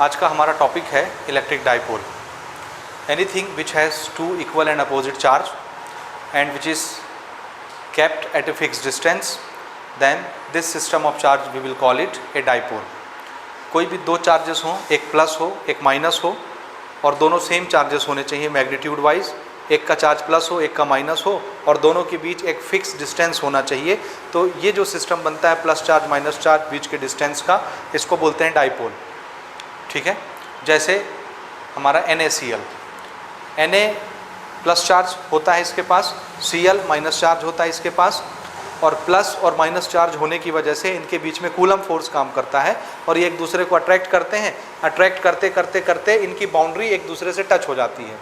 आज का हमारा टॉपिक है electric dipole. Anything which has two equal and opposite charge and which is kept at a fixed distance, then this system of charge we will call it a dipole। कोई भी दो charges हों, एक plus हो एक minus हो, और दोनों सेम चार्जेस होने चाहिए मैग्नीट्यूड वाइज। एक का चार्ज प्लस हो एक का माइनस हो, और दोनों के बीच एक फिक्स डिस्टेंस होना चाहिए। तो ये जो सिस्टम बनता है प्लस चार्ज माइनस चार्ज बीच के डिस्टेंस का, इसको बोलते हैं डाइपोल। ठीक है, जैसे हमारा NaCl, Na प्लस चार्ज होता है इसके पास, Cl माइनस चार्ज होता है इसके पास, और प्लस और माइनस चार्ज होने की वजह से इनके बीच में कूलम फोर्स काम करता है और ये एक दूसरे को अट्रैक्ट करते हैं। अट्रैक्ट करते करते करते इनकी बाउंड्री एक दूसरे से टच हो जाती है।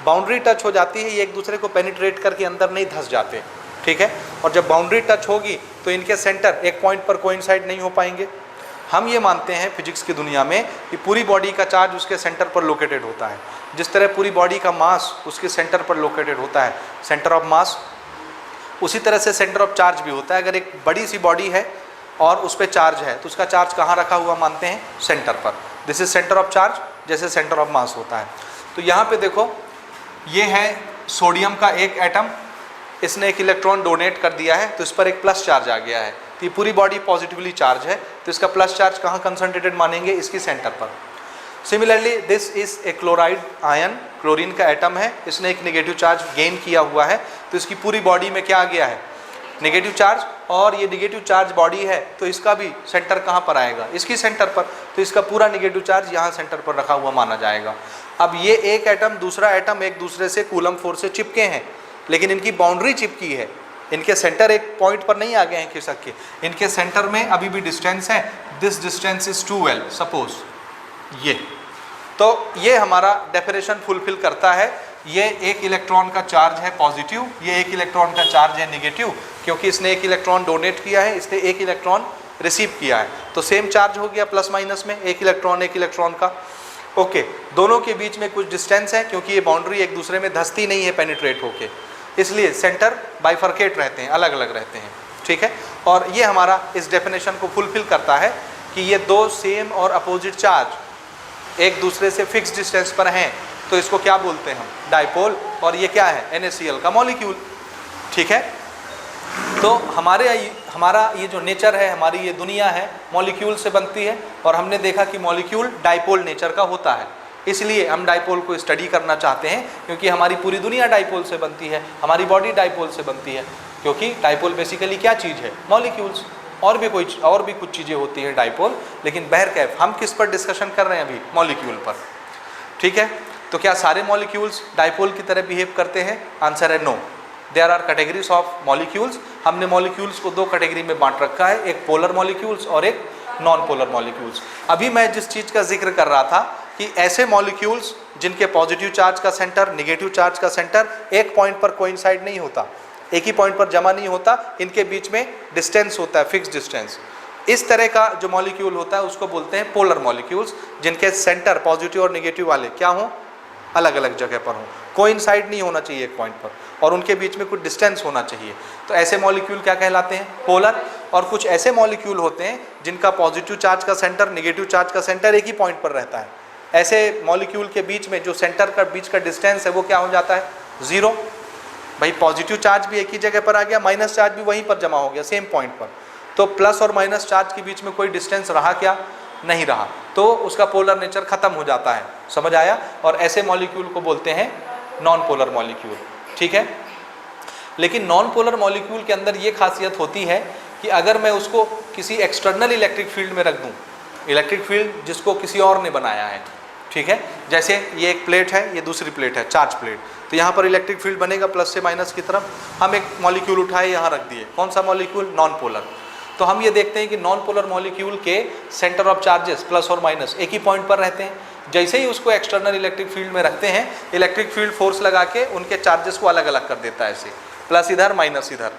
बाउंड्री टच हो जाती है, ये एक दूसरे को पेनिट्रेट करके अंदर नहीं धंस जाते। ठीक है, और जब बाउंड्री टच होगी तो इनके सेंटर एक पॉइंट पर कोइंसाइड नहीं हो पाएंगे। हम ये मानते हैं फिजिक्स की दुनिया में कि पूरी बॉडी का चार्ज उसके सेंटर पर लोकेटेड होता है। जिस तरह पूरी बॉडी का मास उसके सेंटर पर लोकेटेड होता है, सेंटर ऑफ मास, उसी तरह से सेंटर ऑफ चार्ज भी होता है। अगर एक बड़ी सी बॉडी है और उस पर चार्ज है तो उसका चार्ज कहाँ रखा हुआ मानते हैं? सेंटर पर। This is centre of charge, जैसे सेंटर ऑफ मास होता है। तो यहाँ पे देखो, ये है सोडियम का एक एटम, इसने एक इलेक्ट्रॉन डोनेट कर दिया है तो इस पर एक प्लस चार्ज आ गया है। तो ये पूरी बॉडी पॉजिटिवली चार्ज है, तो इसका प्लस चार्ज कहाँ कंसंट्रेटेड मानेंगे? इसकी सेंटर पर। Similarly this is a chloride ion, chlorine का एटम है, इसने एक नेगेटिव चार्ज गेन किया हुआ है, तो इसकी पूरी बॉडी में क्या आ गया है? Negative charge. और ये नेगेटिव चार्ज बॉडी है तो इसका भी सेंटर कहाँ पर आएगा? इसकी सेंटर पर। तो इसका पूरा नेगेटिव चार्ज यहाँ सेंटर पर रखा हुआ माना जाएगा। अब ये एक एटम दूसरा एटम एक दूसरे से कूलम फोर्स से चिपके हैं, लेकिन इनकी बाउंड्री चिपकी है, इनके सेंटर एक पॉइंट पर नहीं आ गए हैं खिसक के। इनके सेंटर में अभी भी डिस्टेंस है, this distance is 2L suppose. ये तो ये हमारा डेफिनेशन फुलफिल करता है। ये एक इलेक्ट्रॉन का चार्ज है पॉजिटिव, ये एक इलेक्ट्रॉन का चार्ज है नेगेटिव, क्योंकि इसने एक इलेक्ट्रॉन डोनेट किया है, इसने एक इलेक्ट्रॉन रिसीव किया है, तो सेम चार्ज हो गया प्लस माइनस में, एक इलेक्ट्रॉन का। ओके, दोनों के बीच में कुछ डिस्टेंस है, क्योंकि ये बाउंड्री एक दूसरे में धंसती नहीं है पेनिट्रेट होके, इसलिए सेंटर बाइफर्केट रहते हैं, अलग अलग रहते हैं। ठीक है, और ये हमारा इस डेफिनेशन को फुलफिल करता है कि ये दो सेम और अपोजिट चार्ज एक दूसरे से फिक्स डिस्टेंस पर हैं, तो इसको क्या बोलते हैं हम? डाइपोल। और ये क्या है? NaCl का मॉलिक्यूल। ठीक है, तो हमारा ये जो नेचर है, हमारी ये दुनिया है, मॉलिक्यूल से बनती है, और हमने देखा कि मॉलिक्यूल डाइपोल नेचर का होता है। इसलिए हम डाइपोल को स्टडी करना चाहते हैं, क्योंकि हमारी पूरी दुनिया डाइपोल से बनती है, हमारी बॉडी डाइपोल से बनती है। क्योंकि डाइपोल बेसिकली क्या चीज़ है? मॉलिक्यूल्स। और भी कुछ चीज़ें होती हैं डाइपोल, लेकिन बहरकैफ हम किस पर डिस्कशन कर रहे हैं अभी? मॉलिक्यूल पर। ठीक है, तो क्या सारे मॉलिक्यूल्स डाइपोल की तरह बिहेव करते हैं? आंसर है no. There are categories of molecules. हमने मॉलिक्यूल्स को दो कैटेगरी में बांट रखा है, एक पोलर मॉलिक्यूल्स और एक नॉन पोलर मॉलिक्यूल्स। अभी मैं जिस चीज़ का जिक्र कर रहा था कि ऐसे मॉलिक्यूल्स जिनके पॉजिटिव चार्ज का सेंटर, नेगेटिव चार्ज का सेंटर एक पॉइंट पर कोइंसाइड नहीं होता, एक ही पॉइंट पर जमा नहीं होता, इनके बीच में डिस्टेंस होता है, फिक्स डिस्टेंस। इस तरह का जो मॉलिक्यूल होता है उसको बोलते हैं पोलर मॉलिक्यूल्स, जिनके सेंटर पॉजिटिव और नेगेटिव वाले क्या हों? अलग अलग जगह पर हों, कोइंसाइड नहीं होना चाहिए एक पॉइंट पर, और उनके बीच में कुछ डिस्टेंस होना चाहिए। तो ऐसे मॉलिक्यूल क्या कहलाते हैं? पोलर। और कुछ ऐसे मॉलिक्यूल होते हैं जिनका पॉजिटिव चार्ज का सेंटर, नेगेटिव चार्ज का सेंटर एक ही पॉइंट पर रहता है। ऐसे मॉलिक्यूल के बीच में जो सेंटर का बीच का डिस्टेंस है वो क्या हो जाता है? 0। भाई पॉजिटिव चार्ज भी एक ही जगह पर आ गया, माइनस चार्ज भी वहीं पर जमा हो गया सेम पॉइंट पर, तो प्लस और माइनस चार्ज के बीच में कोई डिस्टेंस रहा क्या? नहीं रहा, तो उसका पोलर नेचर खत्म हो जाता है। समझ आया? और ऐसे मॉलिक्यूल को बोलते हैं नॉन पोलर मॉलिक्यूल। ठीक है, लेकिन नॉन पोलर मॉलिक्यूल के अंदर ये खासियत होती है कि अगर मैं उसको किसी एक्सटर्नल इलेक्ट्रिक फील्ड में रख दूँ, इलेक्ट्रिक फील्ड जिसको किसी और ने बनाया है, ठीक है, जैसे ये एक प्लेट है, ये दूसरी प्लेट है, चार्ज प्लेट, तो यहाँ पर इलेक्ट्रिक फील्ड बनेगा प्लस से माइनस की तरफ। हम एक मॉलिक्यूल उठाए यहाँ रख दिए, कौन सा मॉलिक्यूल? Non polar. तो हम ये देखते हैं कि नॉन पोलर मॉलिक्यूल के सेंटर ऑफ चार्जेस प्लस और माइनस एक ही पॉइंट पर रहते हैं। जैसे ही उसको एक्सटर्नल इलेक्ट्रिक फील्ड में रखते हैं, इलेक्ट्रिक फील्ड फोर्स लगा के उनके चार्जेस को अलग अलग कर देता है, ऐसे प्लस इधर माइनस इधर,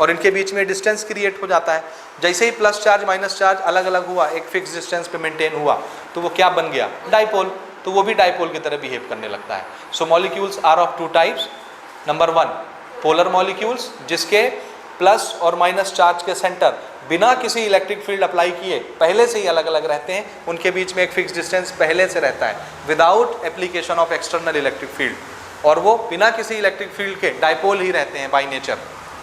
और इनके बीच में डिस्टेंस क्रिएट हो जाता है। जैसे ही प्लस चार्ज माइनस चार्ज अलग अलग हुआ, एक फिक्स डिस्टेंस पे मेंटेन हुआ, तो वो क्या बन गया? डाइपोल। तो वो भी डाइपोल की तरह बिहेव करने लगता है। So molecules are of two types. Number 1 polar molecules, जिसके प्लस और माइनस चार्ज के सेंटर बिना किसी इलेक्ट्रिक फील्ड अप्लाई किए पहले से ही अलग अलग रहते हैं, उनके बीच में एक फिक्स डिस्टेंस पहले से रहता है without application of external electric field, और वो बिना किसी इलेक्ट्रिक फील्ड के डाइपोल ही रहते हैं बाई नेचर।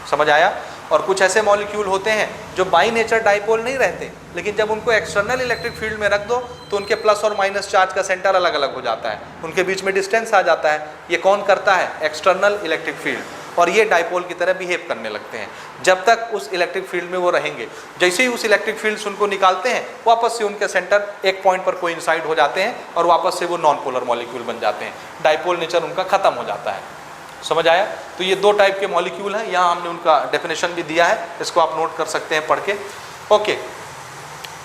समझ आया? और कुछ ऐसे मॉलिक्यूल होते हैं जो बाई नेचर डाइपोल नहीं रहते, लेकिन जब उनको एक्सटर्नल इलेक्ट्रिक फील्ड में रख दो तो उनके प्लस और माइनस चार्ज का सेंटर अलग अलग हो जाता है, उनके बीच में डिस्टेंस आ जाता है। ये कौन करता है? एक्सटर्नल इलेक्ट्रिक फील्ड, और ये डाइपोल की तरह बिहेव करने लगते हैं जब तक उस इलेक्ट्रिक फील्ड में वो रहेंगे। जैसे ही उस इलेक्ट्रिक फील्ड से उनको निकालते हैं, वापस से उनके सेंटर एक पॉइंट पर कोइंसाइड हो जाते हैं और वापस से वो नॉन पोलर मॉलिक्यूल बन जाते हैं, डाइपोल नेचर उनका खत्म हो जाता है। समझ आया? तो ये दो टाइप के मॉलिक्यूल हैं, यहाँ हमने उनका डेफिनेशन भी दिया है, इसको आप नोट कर सकते हैं पढ़ के। ओके,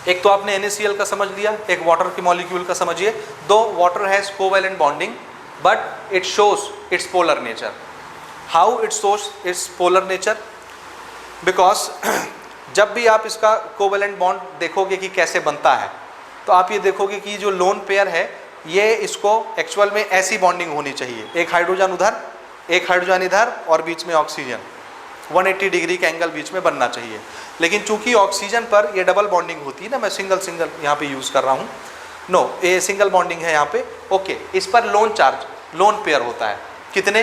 एक तो आपने NaCl का समझ लिया, एक वाटर के मॉलिक्यूल का समझिए। दो water has covalent bonding but it shows it's polar nature. How it shows it's polar nature? Because जब भी आप इसका कोवैलेंट बॉन्ड देखोगे कि कैसे बनता है, तो आप ये देखोगे कि जो लोन पेयर है ये इसको एक्चुअल में ऐसी बॉन्डिंग होनी चाहिए, एक हाइड्रोजन उधर एक हाइड्रोजन इधर और बीच में ऑक्सीजन, 180 डिग्री का एंगल बीच में बनना चाहिए। लेकिन चूंकि ऑक्सीजन पर ये डबल बॉन्डिंग होती है ना, मैं सिंगल यहाँ पे यूज़ कर रहा हूँ, नो ये सिंगल बॉन्डिंग है यहाँ पे। ओके, इस पर लोन चार्ज, लोन पेयर होता है। कितने?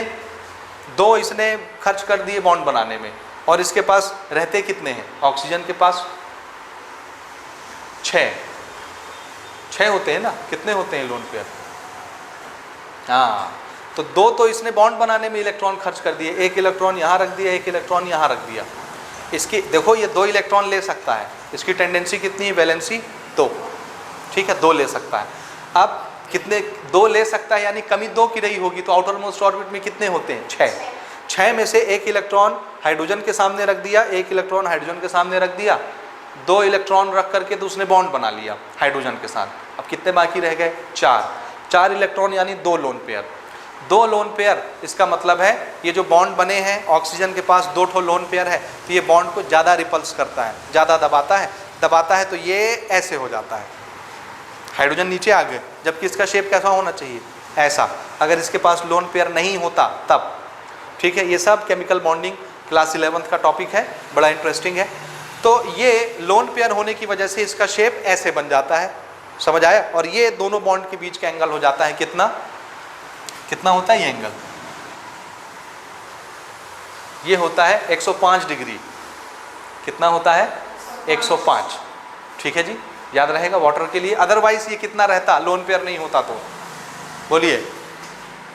दो इसने खर्च कर दिए बॉन्ड बनाने में, और इसके पास रहते कितने हैं? ऑक्सीजन के पास 6 होते हैं ना, कितने होते हैं लोन पेयर? हाँ, तो दो तो इसने बॉन्ड बनाने में इलेक्ट्रॉन खर्च कर दिए, एक इलेक्ट्रॉन यहाँ रख दिया, एक इलेक्ट्रॉन यहाँ रख दिया। इसकी देखो ये 2 इलेक्ट्रॉन ले सकता है, इसकी टेंडेंसी कितनी है? वैलेंसी 2, ठीक है, 2 ले सकता है। अब कितने 2 ले सकता है, यानी कमी 2 की रही होगी, तो आउटर मोस्ट ऑर्बिट में कितने होते हैं? 6 में से एक इलेक्ट्रॉन हाइड्रोजन के सामने रख दिया, एक इलेक्ट्रॉन हाइड्रोजन के सामने रख दिया, 2 इलेक्ट्रॉन रख करके तो उसने बॉन्ड बना लिया हाइड्रोजन के साथ। अब कितने बाकी रह गए? 4 इलेक्ट्रॉन, यानी 2 लोन पेयर। 2 लोन पेयर, इसका मतलब है ये जो बॉन्ड बने हैं, ऑक्सीजन के पास 2 लोन पेयर है, तो ये बॉन्ड को ज़्यादा रिपल्स करता है, ज़्यादा दबाता है, तो ये ऐसे हो जाता है, हाइड्रोजन नीचे आ गए, जबकि इसका शेप कैसा होना चाहिए? ऐसा। अगर इसके पास लोन पेयर नहीं होता तब, ठीक है। ये सब केमिकल बॉन्डिंग क्लास 11th का टॉपिक है, बड़ा इंटरेस्टिंग है। तो ये लोन पेयर होने की वजह से इसका शेप ऐसे बन जाता है, समझ आया? और ये दोनों बॉन्ड के बीच का एंगल हो जाता है कितना होता है ये एंगल? ये होता है 105 डिग्री। कितना होता है? 105, ठीक है जी, याद रहेगा वाटर के लिए। अदरवाइज ये कितना रहता लोन पेयर नहीं होता तो? बोलिए,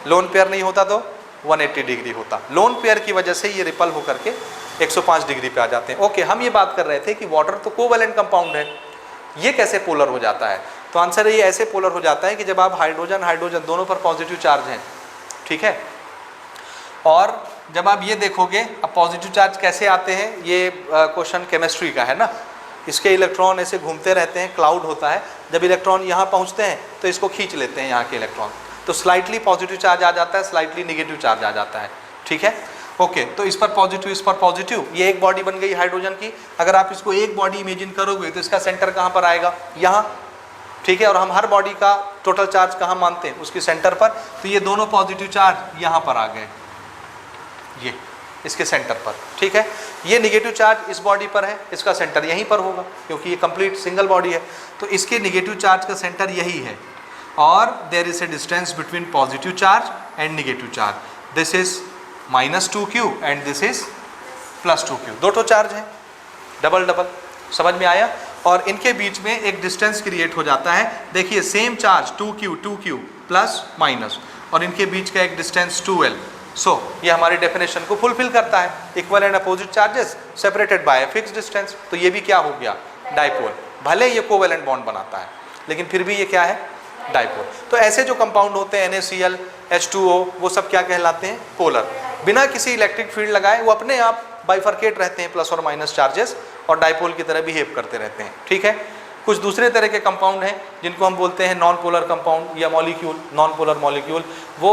लोन पेयर नहीं होता तो 180 डिग्री होता। लोन पेयर की वजह से ये रिपल होकर के 105 डिग्री पे आ जाते हैं। ओके, हम ये बात कर रहे थे कि वाटर तो कोवैलेंट कंपाउंड है, ये कैसे पोलर हो जाता है? तो आंसर ये ऐसे पोलर हो जाता है कि जब आप हाइड्रोजन दोनों पर पॉजिटिव चार्ज हैं, ठीक है, और जब आप ये देखोगे अब पॉजिटिव चार्ज कैसे आते हैं, ये क्वेश्चन केमिस्ट्री का है ना, इसके इलेक्ट्रॉन ऐसे घूमते रहते हैं, क्लाउड होता है, जब इलेक्ट्रॉन यहाँ पहुँचते हैं तो इसको खींच लेते हैं यहाँ के इलेक्ट्रॉन, तो स्लाइटली पॉजिटिव चार्ज आ जाता है, स्लाइटली निगेटिव चार्ज आ जाता है, ठीक है। ओके, तो इस पर पॉजिटिव, इस पर पॉजिटिव, ये एक बॉडी बन गई हाइड्रोजन की। अगर आप इसको एक बॉडी इमेजिन करोगे तो इसका सेंटर कहाँ पर आएगा? यहाँ, ठीक है। और हम हर बॉडी का टोटल चार्ज कहाँ मानते हैं? उसके सेंटर पर। तो ये दोनों पॉजिटिव चार्ज यहाँ पर आ गए, ये इसके सेंटर पर, ठीक है। ये निगेटिव चार्ज इस बॉडी पर है, इसका सेंटर यहीं पर होगा क्योंकि ये कंप्लीट सिंगल बॉडी है, तो इसके निगेटिव चार्ज का सेंटर यही है। और there is a distance between positive charge and negative charge. This is -2q and this is +2q। दो तो चार्ज है, डबल डबल, समझ में आया? और इनके बीच में एक डिस्टेंस क्रिएट हो जाता है। देखिए same charge 2q plus minus, और इनके बीच का एक डिस्टेंस 2l। सो ये हमारी डेफिनेशन को फुलफिल करता है, equal and opposite charges separated by a fix distance. तो ये भी क्या हो गया? डाइपोल। भले ये कोवैलेंट बॉन्ड बनाता है लेकिन फिर भी ये क्या है? डाइपोल। तो ऐसे जो कंपाउंड होते हैं NaCl, H2O, वो सब क्या कहलाते हैं? पोलर। बिना किसी इलेक्ट्रिक फील्ड लगाए वो अपने आप बाइफरकेट रहते हैं, प्लस और माइनस चार्जेस, और डाइपोल की तरह बिहेव करते रहते हैं, ठीक है। कुछ दूसरे तरह के कंपाउंड हैं जिनको हम बोलते हैं नॉन पोलर कंपाउंड या मॉलिक्यूल, नॉन पोलर मॉलिक्यूल। वो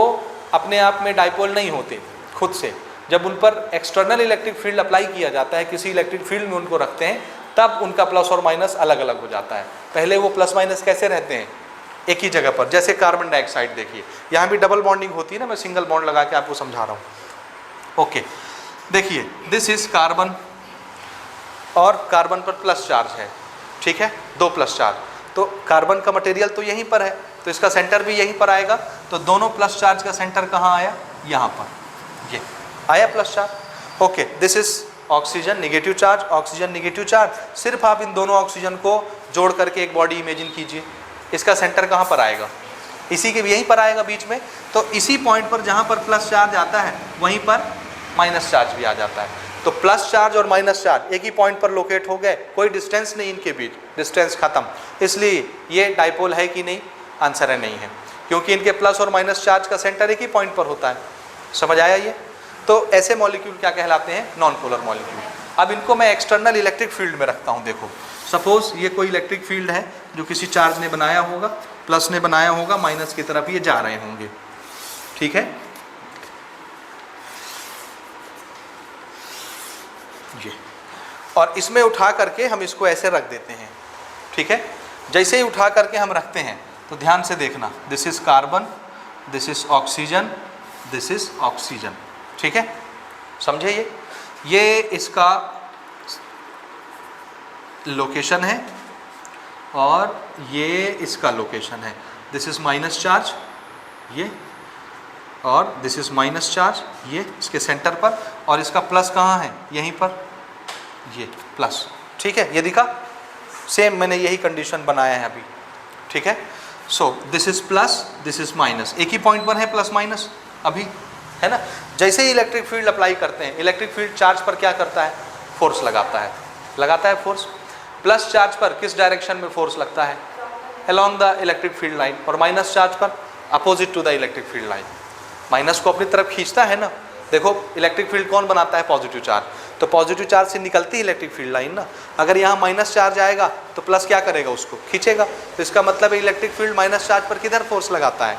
अपने आप में डाइपोल नहीं होते खुद से, जब उन पर एक्सटर्नल इलेक्ट्रिक फील्ड अप्लाई किया जाता है, किसी इलेक्ट्रिक फील्ड में उनको रखते हैं, तब उनका प्लस और माइनस अलग अलग हो जाता है। पहले वो प्लस माइनस कैसे रहते हैं? एक ही जगह पर। जैसे कार्बन डाइऑक्साइड देखिए, यहाँ भी डबल बॉन्डिंग होती है ना, मैं सिंगल बॉन्ड लगा के आपको समझा रहा हूँ। ओके, देखिए दिस इज कार्बन और कार्बन पर प्लस चार्ज है, ठीक है, 2 प्लस चार्ज, तो कार्बन का मटेरियल तो यहीं पर है, तो इसका सेंटर भी यहीं पर आएगा, तो दोनों प्लस चार्ज का सेंटर कहाँ आया, यहाँ पर, ये आया plus charge. Okay, this is oxygen negative charge, oxygen negative charge. सिर्फ आप इन दोनों ऑक्सीजन को जोड़ करके एक बॉडी इमेजिन कीजिए, इसका सेंटर कहाँ पर आएगा, इसी के यहीं पर आएगा बीच में, तो इसी पॉइंट पर जहाँ पर प्लस चार्ज आता है वहीं पर माइनस चार्ज भी आ जाता है। तो प्लस चार्ज और माइनस चार्ज एक ही पॉइंट पर लोकेट हो गए, कोई डिस्टेंस नहीं इनके बीच, डिस्टेंस खत्म, इसलिए ये डाइपोल है कि नहीं, आंसर है नहीं है, क्योंकि इनके प्लस और माइनस चार्ज का सेंटर एक ही पॉइंट पर होता है। समझ आया ये? तो ऐसे मॉलिक्यूल क्या कहलाते हैं, नॉन पोलर मॉलिक्यूल। अब इनको मैं एक्सटर्नल इलेक्ट्रिक फील्ड में रखता हूँ। देखो सपोज ये कोई इलेक्ट्रिक फील्ड है जो किसी चार्ज ने बनाया होगा, प्लस ने बनाया होगा, माइनस की तरफ ये जा रहे होंगे, ठीक है, ये, और इसमें उठा करके हम इसको ऐसे रख देते हैं, ठीक है। जैसे ही उठा करके हम रखते हैं तो ध्यान से देखना, this is carbon, this is oxygen, this is oxygen, ठीक है, समझे? ये इसका लोकेशन है और ये इसका लोकेशन है, दिस इज माइनस चार्ज ये, और दिस इज माइनस चार्ज ये इसके सेंटर पर, और इसका प्लस कहाँ है, यहीं पर, ये प्लस, ठीक है, ये दिखा, सेम मैंने यही कंडीशन बनाया है अभी, ठीक है। So this is plus, this is minus, एक ही पॉइंट पर है प्लस माइनस अभी, है ना। जैसे ही इलेक्ट्रिक फील्ड अप्लाई करते हैं, इलेक्ट्रिक फील्ड चार्ज पर क्या करता है, फोर्स लगाता है फोर्स। प्लस चार्ज पर किस डायरेक्शन में फोर्स लगता है, along the electric field line, और माइनस चार्ज पर opposite to the electric field line, minus को अपनी तरफ खींचता है ना। देखो इलेक्ट्रिक फील्ड कौन बनाता है, पॉजिटिव चार्ज, तो पॉजिटिव चार्ज से निकलती है इलेक्ट्रिक फील्ड लाइन ना, अगर यहाँ माइनस चार्ज आएगा तो प्लस क्या करेगा, उसको खींचेगा, तो इसका मतलब है इलेक्ट्रिक फील्ड माइनस चार्ज पर किधर फोर्स लगाता है,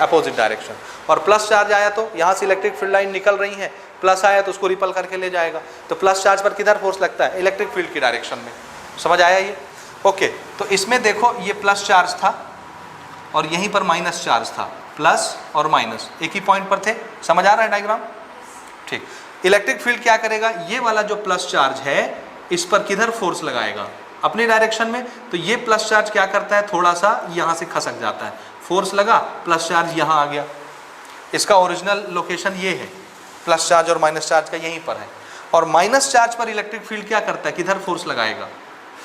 अपोजिट डायरेक्शन। और प्लस चार्ज आया तो यहाँ से इलेक्ट्रिक फील्ड लाइन निकल रही है, प्लस आया तो उसको रिपल करके ले जाएगा, तो प्लस चार्ज पर किधर फोर्स लगता है, इलेक्ट्रिक फील्ड की डायरेक्शन में। समझ आया ये? ओके, तो इसमें देखो ये प्लस चार्ज था और यहीं पर माइनस चार्ज था, प्लस और माइनस एक ही पॉइंट पर थे। समझ आ रहा है डायग्राम? ठीक। इलेक्ट्रिक फील्ड क्या करेगा, ये वाला जो प्लस चार्ज है इस पर किधर फोर्स लगाएगा, अपनी डायरेक्शन में, तो ये प्लस चार्ज क्या करता है, थोड़ा सा यहाँ से खसक जाता है, फोर्स लगा, प्लस चार्ज यहाँ आ गया, इसका ओरिजिनल लोकेशन ये है, प्लस चार्ज और माइनस चार्ज का यहीं पर है। और माइनस चार्ज पर इलेक्ट्रिक फील्ड क्या करता है, किधर फोर्स लगाएगा,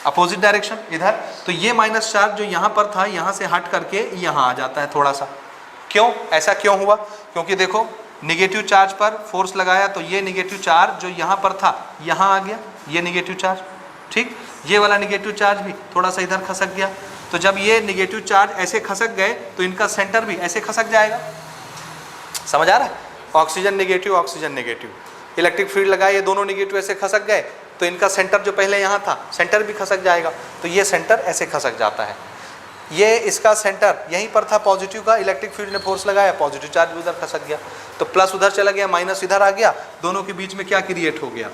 अपोजिट डायरेक्शन, इधर, तो ये माइनस चार्ज जो यहाँ पर था यहाँ से हट करके यहाँ आ जाता है थोड़ा सा। क्यों, ऐसा क्यों हुआ, क्योंकि देखो निगेटिव चार्ज पर फोर्स लगाया तो ये निगेटिव चार्ज जो यहाँ पर था यहाँ आ गया, ये निगेटिव चार्ज, ठीक, ये वाला निगेटिव चार्ज भी थोड़ा सा इधर खसक गया, तो जब ये निगेटिव चार्ज ऐसे खसक गए तो इनका सेंटर भी ऐसे खसक जाएगा। समझ आ रहा है? ऑक्सीजन निगेटिव, इलेक्ट्रिक फील्ड लगाए, ये दोनों निगेटिव ऐसे खसक गए तो इनका सेंटर जो पहले यहाँ था, सेंटर भी खसक जाएगा, तो ये सेंटर ऐसे खसक जाता है। ये इसका सेंटर यहीं पर था पॉजिटिव का, इलेक्ट्रिक फील्ड ने फोर्स लगाया, पॉजिटिव चार्ज भी उधर खसक गया, तो प्लस उधर चला गया, माइनस इधर आ गया, दोनों के बीच में क्या क्रिएट हो गया,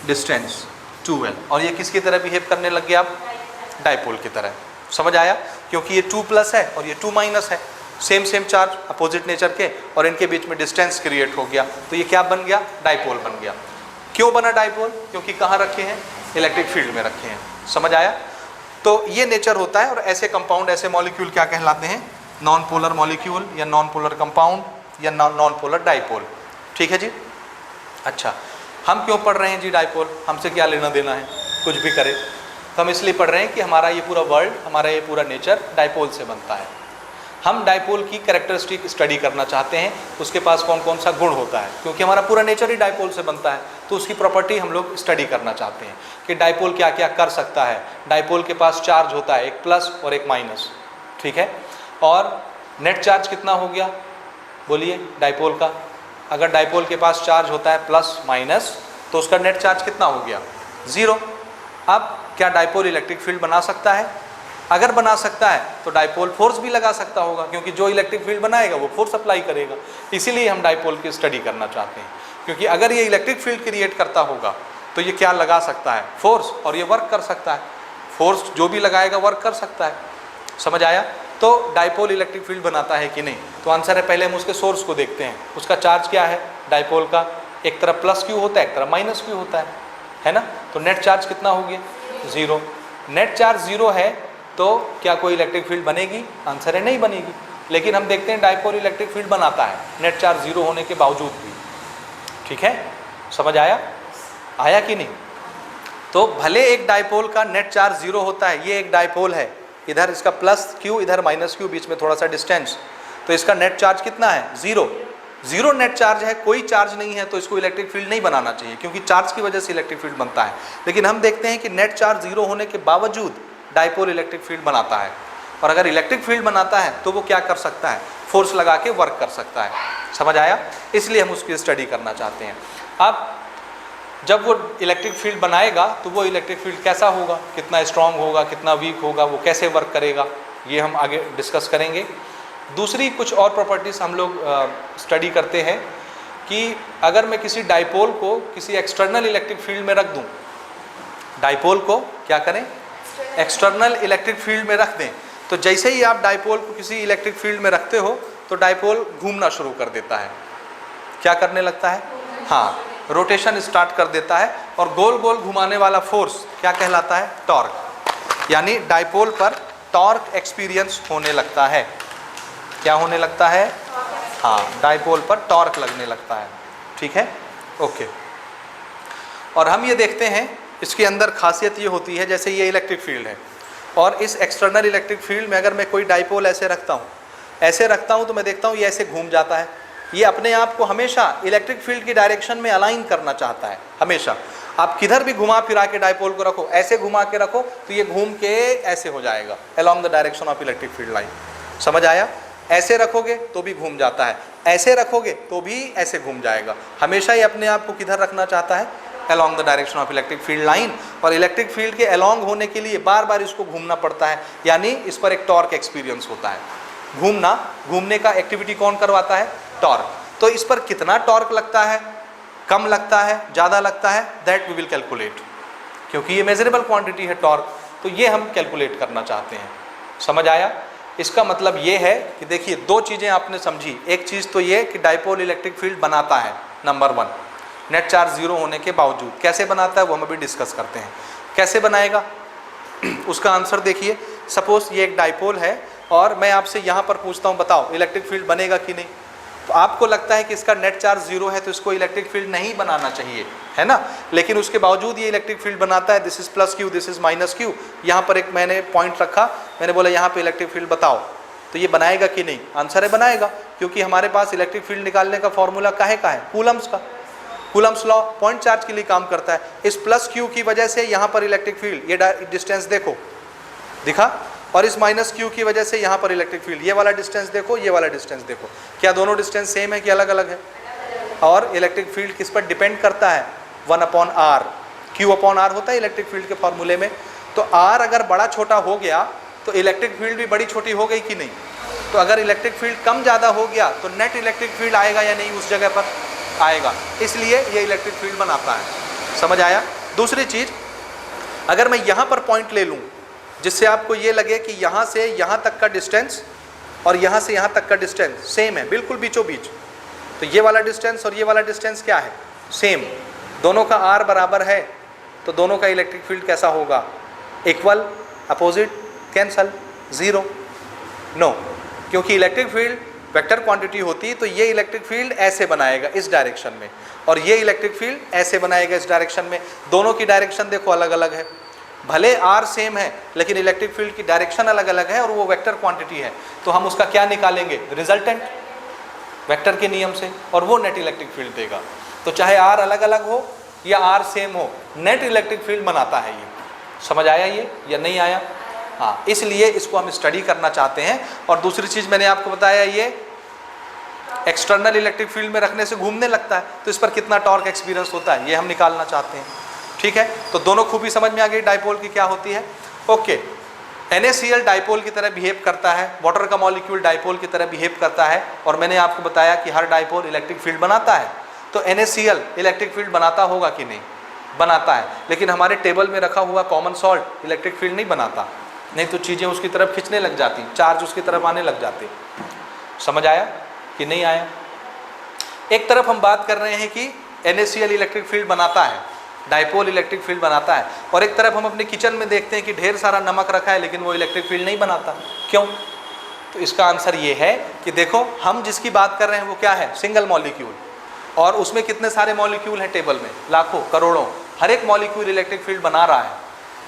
डिस्टेंस 2L, और ये किसकी तरह बिहेव करने लग गया, आप डाइपोल की तरह। समझ आया? क्योंकि ये 2 प्लस है और ये 2 माइनस है, सेम चार्ज, अपोजिट नेचर के, और इनके बीच में डिस्टेंस क्रिएट हो गया, तो ये क्या बन गया, डाइपोल बन गया। क्यों बना डाइपोल, क्योंकि कहाँ रखे हैं, इलेक्ट्रिक फील्ड में रखे हैं। समझ आया? तो ये नेचर होता है, और ऐसे कंपाउंड, ऐसे मॉलिक्यूल क्या कहलाते हैं, नॉन पोलर मॉलिक्यूल या नॉन पोलर कंपाउंड या नॉन पोलर डाइपोल। ठीक है जी। अच्छा, हम क्यों पढ़ रहे हैं जी डाइपोल, हमसे क्या लेना देना है, कुछ भी करे, तो हम इसलिए पढ़ रहे हैं कि हमारा ये पूरा वर्ल्ड, हमारा ये पूरा नेचर डाइपोल से बनता है। हम डाइपोल की कैरेक्टरिस्टिक स्टडी करना चाहते हैं, उसके पास कौन कौन सा गुण होता है, क्योंकि हमारा पूरा नेचर ही डाइपोल से बनता है, तो उसकी प्रॉपर्टी हम लोग स्टडी करना चाहते हैं कि डाइपोल क्या क्या कर सकता है। डाइपोल के पास चार्ज होता है, एक प्लस और एक माइनस, ठीक है, और नेट चार्ज कितना हो गया बोलिए डाइपोल का, अगर डाइपोल के पास चार्ज होता है प्लस माइनस तो उसका नेट चार्ज कितना हो गया, 0। अब क्या डाइपोल इलेक्ट्रिक फील्ड बना सकता है, अगर बना सकता है तो डाइपोल फोर्स भी लगा सकता होगा, क्योंकि जो इलेक्ट्रिक फील्ड बनाएगा वो फोर्स अप्लाई करेगा, इसीलिए हम डाइपोल की स्टडी करना चाहते हैं, क्योंकि अगर ये इलेक्ट्रिक फील्ड क्रिएट करता होगा तो ये क्या लगा सकता है, फोर्स, और ये वर्क कर सकता है, फोर्स जो भी लगाएगा वर्क कर सकता है। समझ आया? तो डाइपोल इलेक्ट्रिक फील्ड बनाता है कि नहीं, तो आंसर है, पहले हम उसके सोर्स को देखते हैं, उसका चार्ज क्या है डाइपोल का, एक तरफ प्लस क्यू होता है, एक तरफ माइनस क्यू होता है, है ना। तो नेट चार्ज कितना हो गया, 0। नेट चार्ज 0 है तो क्या कोई इलेक्ट्रिक फील्ड बनेगी, आंसर है नहीं बनेगी। लेकिन हम देखते हैं डाइपोल इलेक्ट्रिक फील्ड बनाता है नेट चार्ज 0 होने के बावजूद भी। ठीक है, समझ आया, आया कि नहीं। तो भले एक डाइपोल का नेट चार्ज 0 होता है, ये एक डाइपोल है, इधर इसका प्लस q इधर माइनस q, बीच में थोड़ा सा डिस्टेंस, तो इसका नेट चार्ज कितना है, 0। 0 नेट चार्ज है, कोई चार्ज नहीं है, तो इसको इलेक्ट्रिक फील्ड नहीं बनाना चाहिए, क्योंकि चार्ज की वजह से इलेक्ट्रिक फील्ड बनता है। लेकिन हम देखते हैं कि नेट चार्ज 0 होने के बावजूद डाइपोल इलेक्ट्रिक फील्ड बनाता है। और अगर इलेक्ट्रिक फील्ड बनाता है तो वो क्या कर सकता है, फोर्स लगा के वर्क कर सकता है। समझ आया, इसलिए हम उसकी स्टडी करना चाहते हैं। अब जब वो इलेक्ट्रिक फील्ड बनाएगा तो वो इलेक्ट्रिक फील्ड कैसा होगा, कितना स्ट्रांग होगा, कितना वीक होगा, वो कैसे वर्क करेगा, ये हम आगे डिस्कस करेंगे। दूसरी कुछ और प्रॉपर्टीज़ हम लोग स्टडी करते हैं कि अगर मैं किसी डाइपोल को किसी एक्सटर्नल इलेक्ट्रिक फील्ड में रख दूं, डाइपोल को क्या करें, एक्सटर्नल इलेक्ट्रिक फील्ड में रख दें, तो जैसे ही आप डाइपोल को किसी इलेक्ट्रिक फील्ड में रखते हो तो डाइपोल घूमना शुरू कर देता है। क्या करने लगता है, हाँ, रोटेशन स्टार्ट कर देता है। और गोल गोल घुमाने वाला फोर्स क्या कहलाता है, टॉर्क। यानी डाइपोल पर टॉर्क एक्सपीरियंस होने लगता है। क्या होने लगता है, हाँ, डाइपोल पर टॉर्क लगने लगता है। ठीक है, ओके। और हम ये देखते हैं इसके अंदर खासियत ये होती है, जैसे ये इलेक्ट्रिक फील्ड है और इस एक्सटर्नल इलेक्ट्रिक फील्ड में अगर मैं कोई डाइपोल ऐसे रखता हूँ तो मैं देखता हूँ ये ऐसे घूम जाता है। ये अपने आप को हमेशा इलेक्ट्रिक फील्ड की डायरेक्शन में अलाइन करना चाहता है। हमेशा आप किधर भी घुमा फिरा के डाइपोल को रखो, ऐसे घुमा के रखो तो ये घूम के ऐसे हो जाएगा, along the direction of electric field line. समझ आया, ऐसे रखोगे तो भी घूम जाता है, ऐसे रखोगे तो भी ऐसे घूम जाएगा। हमेशा ये अपने आप को किधर रखना चाहता है, along the direction of electric field line. और इलेक्ट्रिक फील्ड के अलोंग होने के लिए बार बार इसको घूमना पड़ता है, यानी इस पर एक टॉर्क एक्सपीरियंस होता है। घूमने का एक्टिविटी कौन करवाता है, टॉर्क। तो इस पर कितना टॉर्क लगता है, कम लगता है, ज़्यादा लगता है, दैट वी विल कैलकुलेट, क्योंकि ये मेजरेबल क्वांटिटी है टॉर्क, तो ये हम कैलकुलेट करना चाहते हैं। समझ आया, इसका मतलब ये है कि देखिए दो चीज़ें आपने समझी। एक चीज़ तो ये कि डाइपोल इलेक्ट्रिक फील्ड बनाता है, नंबर 1, नेट चार्ज 0 होने के बावजूद। कैसे बनाता है वो हम अभी डिस्कस करते हैं। कैसे बनाएगा उसका आंसर देखिए। सपोज ये एक डाइपोल है और मैं आपसे यहाँ पर पूछता हूँ, बताओ इलेक्ट्रिक फील्ड बनेगा कि नहीं। तो आपको लगता है कि इसका नेट चार्ज 0 है तो इसको इलेक्ट्रिक फील्ड नहीं बनाना चाहिए, है ना, लेकिन उसके बावजूद ये इलेक्ट्रिक फील्ड बनाता है। This is plus Q, this is minus Q. यहाँ पर एक मैंने पॉइंट रखा, मैंने बोला यहाँ पे इलेक्ट्रिक फील्ड बताओ, तो ये बनाएगा कि नहीं, आंसर है बनाएगा, क्योंकि हमारे पास इलेक्ट्रिक फील्ड निकालने का फॉर्मूला काहे का है, कूलम्स का। कूलम्स लॉ पॉइंट चार्ज के लिए काम करता है। इस प्लस क्यू की वजह से यहाँ पर इलेक्ट्रिक फील्ड, ये डिस्टेंस देखो दिखा, और इस माइनस क्यू की वजह से यहाँ पर इलेक्ट्रिक फील्ड, ये वाला डिस्टेंस देखो, ये वाला डिस्टेंस देखो, क्या दोनों डिस्टेंस सेम है कि अलग अलग है। और इलेक्ट्रिक फील्ड किस पर डिपेंड करता है, 1/r, Q/r होता है इलेक्ट्रिक फील्ड के फॉर्मूले में। तो r अगर बड़ा छोटा हो गया तो इलेक्ट्रिक फील्ड भी बड़ी छोटी हो गई कि नहीं। तो अगर इलेक्ट्रिक फील्ड कम ज़्यादा हो गया तो नेट इलेक्ट्रिक फील्ड आएगा या नहीं, उस जगह पर आएगा, इसलिए ये इलेक्ट्रिक फील्ड बनाता है। समझ आया। दूसरी चीज़, अगर मैं यहाँ पर पॉइंट ले लूँ जिससे आपको ये लगे कि यहाँ से यहाँ तक का डिस्टेंस और यहाँ से यहाँ तक का डिस्टेंस सेम है, बिल्कुल बीचों बीच, तो ये वाला डिस्टेंस और ये वाला डिस्टेंस क्या है, सेम, दोनों का r बराबर है, तो दोनों का इलेक्ट्रिक फील्ड कैसा होगा, इक्वल, अपोजिट, कैंसल, 0, नो, क्योंकि इलेक्ट्रिक फील्ड वेक्टर क्वांटिटी होती है तो ये इलेक्ट्रिक फील्ड ऐसे बनाएगा इस डायरेक्शन में, और ये इलेक्ट्रिक फील्ड ऐसे बनाएगा इस डायरेक्शन में। दोनों की डायरेक्शन देखो अलग अलग है, भले r सेम है लेकिन इलेक्ट्रिक फील्ड की डायरेक्शन अलग अलग है और वो वेक्टर क्वांटिटी है, तो हम उसका क्या निकालेंगे, रिजल्टेंट, वेक्टर के नियम से, और वो नेट इलेक्ट्रिक फील्ड देगा। तो चाहे r अलग अलग हो या r सेम हो, नेट इलेक्ट्रिक फील्ड बनाता है ये। समझ आया ये या नहीं आया। हाँ, इसलिए इसको हम स्टडी करना चाहते हैं। और दूसरी चीज़ मैंने आपको बताया, ये एक्सटर्नल इलेक्ट्रिक फील्ड में रखने से घूमने लगता है, तो इस पर कितना टॉर्क एक्सपीरियंस होता है ये हम निकालना चाहते हैं। ठीक है, तो दोनों खूबी समझ में आ गई डाइपोल की क्या होती है। ओके, NaCl डाइपोल की तरह बिहेव करता है, वाटर का मॉलिक्यूल डाइपोल की तरह बिहेव करता है, और मैंने आपको बताया कि हर डाइपोल इलेक्ट्रिक फील्ड बनाता है। तो NaCl इलेक्ट्रिक फील्ड बनाता होगा कि नहीं, बनाता है, लेकिन हमारे टेबल में रखा हुआ कॉमन सॉल्ट इलेक्ट्रिक फील्ड नहीं बनाता, नहीं तो चीज़ें उसकी तरफ खींचने लग जाती, चार्ज उसकी तरफ आने लग जाते। समझ आया कि नहीं आया। एक तरफ हम बात कर रहे हैं कि NaCl इलेक्ट्रिक फील्ड बनाता है, डाइपोल इलेक्ट्रिक फील्ड बनाता है। और एक तरफ हम अपने किचन में देखते हैं कि ढेर सारा नमक रखा है लेकिन वो इलेक्ट्रिक फील्ड नहीं बनाता, क्यों? तो इसका आंसर ये है कि देखो हम जिसकी बात कर रहे हैं वो क्या है, सिंगल मॉलिक्यूल, और उसमें कितने सारे मॉलिक्यूल हैं टेबल में, लाखों करोड़ों। हर एक मॉलिक्यूल इलेक्ट्रिक फील्ड बना रहा है,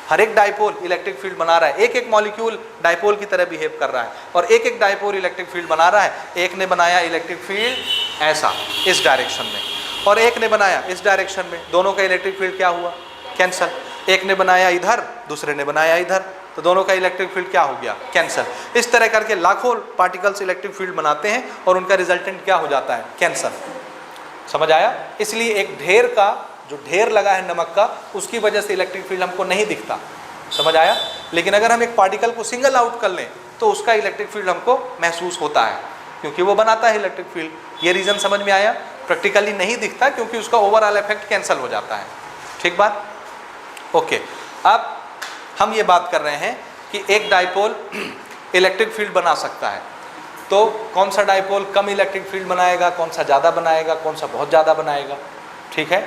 हर एक डाइपोल इलेक्ट्रिक फील्ड बना रहा है, एक एक मॉलिक्यूल डाइपोल की तरह बिहेव कर रहा है और एक एक डाइपोल इलेक्ट्रिक फील्ड बना रहा है। एक ने बनाया इलेक्ट्रिक फील्ड ऐसा इस डायरेक्शन में और एक ने बनाया इस डायरेक्शन में, दोनों का इलेक्ट्रिक फील्ड क्या हुआ, कैंसल। एक ने बनाया इधर, दूसरे ने बनाया इधर, तो दोनों का इलेक्ट्रिक फील्ड क्या हो गया, कैंसल। इस तरह करके लाखों पार्टिकल्स इलेक्ट्रिक फील्ड बनाते हैं और उनका रिजल्टेंट क्या हो जाता है, कैंसल। समझ आया? इसलिए एक ढेर का जो ढेर लगा है नमक का, उसकी वजह से इलेक्ट्रिक फील्ड हमको नहीं दिखता। समझ आया? लेकिन अगर हम एक पार्टिकल को सिंगल आउट कर लें तो उसका इलेक्ट्रिक फील्ड हमको महसूस होता है, क्योंकि वो बनाता है इलेक्ट्रिक फील्ड। ये रीज़न समझ में आया? प्रैक्टिकली नहीं दिखता क्योंकि उसका ओवरऑल इफेक्ट कैंसिल हो जाता है। ठीक बात? ओके। अब हम ये बात कर रहे हैं कि एक डाइपोल इलेक्ट्रिक फील्ड बना सकता है, तो कौन सा डाइपोल कम इलेक्ट्रिक फील्ड बनाएगा, कौन सा ज़्यादा बनाएगा, कौन सा बहुत ज़्यादा बनाएगा। ठीक है।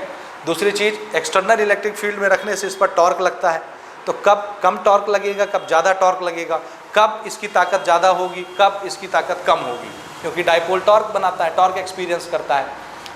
दूसरी चीज़, एक्सटर्नल इलेक्ट्रिक फील्ड में रखने से इस पर टॉर्क लगता है, तो कब कम टॉर्क लगेगा, कब ज़्यादा टॉर्क लगेगा, कब इसकी ताकत ज़्यादा होगी, कब इसकी ताकत कम होगी, क्योंकि डाइपोल टॉर्क बनाता है, टॉर्क एक्सपीरियंस करता है,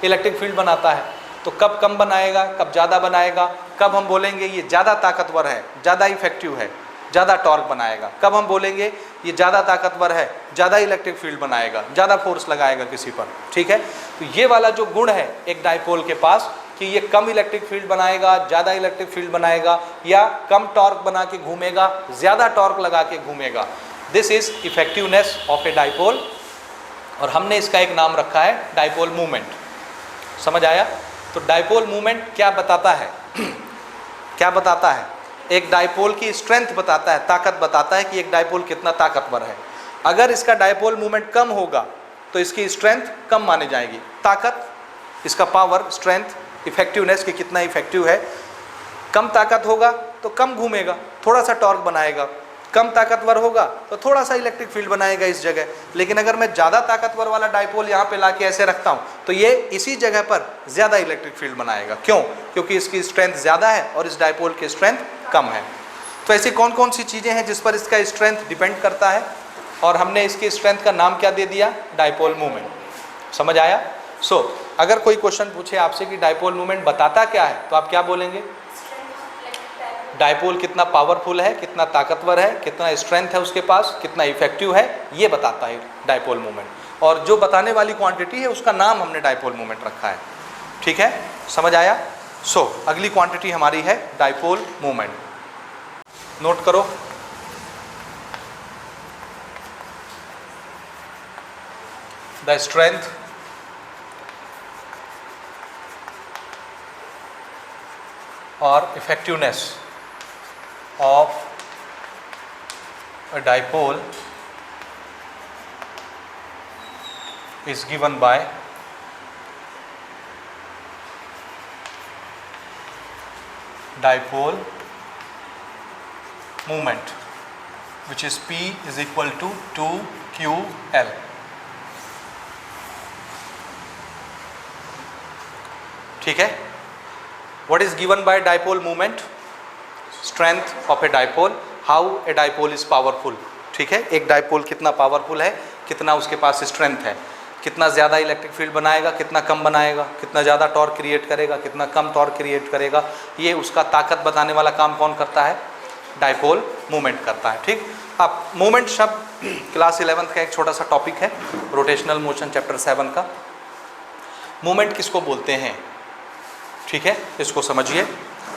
इलेक्ट्रिक फील्ड बनाता है। तो कब कम बनाएगा, कब ज़्यादा बनाएगा, कब हम बोलेंगे ये ज़्यादा ताकतवर है, ज़्यादा इफेक्टिव है, ज़्यादा टॉर्क बनाएगा, कब हम बोलेंगे ये ज़्यादा ताकतवर है, ज़्यादा इलेक्ट्रिक फील्ड बनाएगा, ज़्यादा फोर्स लगाएगा किसी पर। ठीक है। तो ये वाला जो गुण है एक डाइपोल के पास कि ये कम इलेक्ट्रिक फील्ड बनाएगा, ज़्यादा इलेक्ट्रिक फील्ड बनाएगा, या कम टॉर्क बना के घूमेगा, ज़्यादा टॉर्क लगा के घूमेगा, this is effectiveness of a dipole. और हमने इसका एक नाम रखा है डाइपोल मूवमेंट। समझ आया? तो डाइपोल मूवमेंट क्या बताता है क्या बताता है? एक डाइपोल की स्ट्रेंथ बताता है, ताकत बताता है कि एक डाइपोल कितना ताकतवर है। अगर इसका डाइपोल मूवमेंट कम होगा तो इसकी स्ट्रेंथ कम मानी जाएगी, ताकत, इसका पावर, स्ट्रेंथ, इफेक्टिवनेस कि कितना इफेक्टिव है। कम ताकत होगा तो कम घूमेगा, थोड़ा सा टॉर्क बनाएगा, कम ताकतवर होगा तो थोड़ा सा इलेक्ट्रिक फील्ड बनाएगा इस जगह। लेकिन अगर मैं ज़्यादा ताकतवर वाला डाइपोल यहाँ पे लाके ऐसे रखता हूँ तो ये इसी जगह पर ज़्यादा इलेक्ट्रिक फील्ड बनाएगा। क्यों? क्योंकि इसकी स्ट्रेंथ ज़्यादा है और इस डाइपोल की स्ट्रेंथ कम है। तो ऐसी कौन कौन सी चीज़ें हैं जिस पर इसका स्ट्रेंथ डिपेंड करता है, और हमने इसकी स्ट्रेंथ का नाम क्या दे दिया, डाइपोल मूवमेंट। समझ आया? अगर कोई क्वेश्चन पूछे आपसे कि डाइपोल मूवमेंट बताता क्या है, तो आप क्या बोलेंगे? डाइपोल कितना पावरफुल है, कितना ताकतवर है, कितना स्ट्रेंथ है उसके पास, कितना इफेक्टिव है, ये बताता है डाइपोल मूवमेंट। और जो बताने वाली क्वांटिटी है उसका नाम हमने डाइपोल मूवमेंट रखा है। ठीक है, समझ आया? अगली क्वांटिटी हमारी है डाइपोल मूवमेंट। नोट करो, द स्ट्रेंथ और effectiveness of a dipole is given by dipole moment, which is P is equal to 2QL. ठीक है? What is given by dipole moment? Strength of a dipole, how a dipole is powerful. ठीक है, एक dipole कितना powerful है, कितना उसके पास strength है, कितना ज़्यादा इलेक्ट्रिक फील्ड बनाएगा, कितना कम बनाएगा, कितना ज़्यादा टॉर्क क्रिएट करेगा, कितना कम टॉर्क क्रिएट करेगा, ये उसका ताकत बताने वाला काम कौन करता है? डाइपोल मूवमेंट करता है। ठीक। अब मूवमेंट शब्द क्लास 11th का एक छोटा सा टॉपिक है, रोटेशनल मोशन चैप्टर 7 का। मूवमेंट किसको बोलते हैं? ठीक है, इसको समझिए,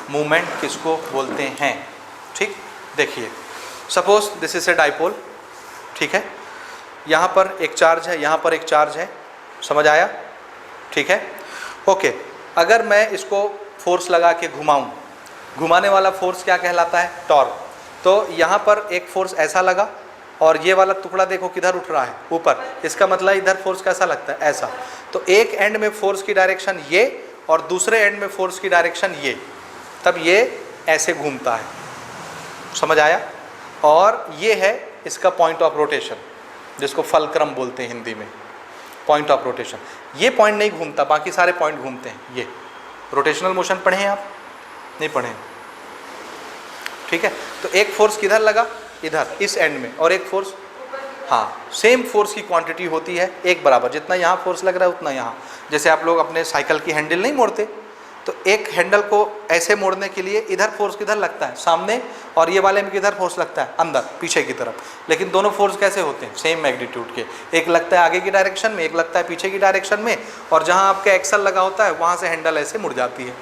मूवमेंट किसको बोलते हैं। ठीक, देखिए, suppose this is a dipole. ठीक है, यहाँ पर एक चार्ज है, यहाँ पर एक चार्ज है। समझ आया? ठीक है, ओके। अगर मैं इसको फोर्स लगा के घुमाऊँ, घुमाने वाला फोर्स क्या कहलाता है? टॉर्क। तो यहाँ पर एक फोर्स ऐसा लगा और ये वाला टुकड़ा देखो किधर उठ रहा है, ऊपर। इसका मतलब इधर फोर्स कैसा लगता है? ऐसा। तो एक एंड में फोर्स की डायरेक्शन ये और दूसरे एंड में फोर्स की डायरेक्शन ये, तब ये ऐसे घूमता है। समझ आया? और ये है इसका पॉइंट ऑफ रोटेशन, जिसको फलक्रम बोलते हैं हिंदी में, पॉइंट ऑफ रोटेशन। ये पॉइंट नहीं घूमता, बाकी सारे पॉइंट घूमते हैं। ये रोटेशनल मोशन पढ़े हैं आप? नहीं पढ़े, ठीक है। तो एक फोर्स किधर लगा, इधर इस एंड में, और एक फोर्स, हाँ सेम फोर्स की क्वांटिटी होती है एक बराबर, जितना यहाँ फोर्स लग रहा है उतना यहाँ। जैसे आप लोग अपने साइकिल की हैंडल नहीं मोड़ते, तो एक हैंडल को ऐसे मोड़ने के लिए इधर फोर्स किधर लगता है, सामने, और ये वाले में किधर फोर्स लगता है, अंदर पीछे की तरफ। लेकिन दोनों फोर्स कैसे होते हैं, सेम मैग्नीट्यूड के, एक लगता है आगे की डायरेक्शन में, एक लगता है पीछे की डायरेक्शन में, और जहाँ आपका एक्सल लगा होता है वहाँ से हैंडल ऐसे मुड़ जाती है।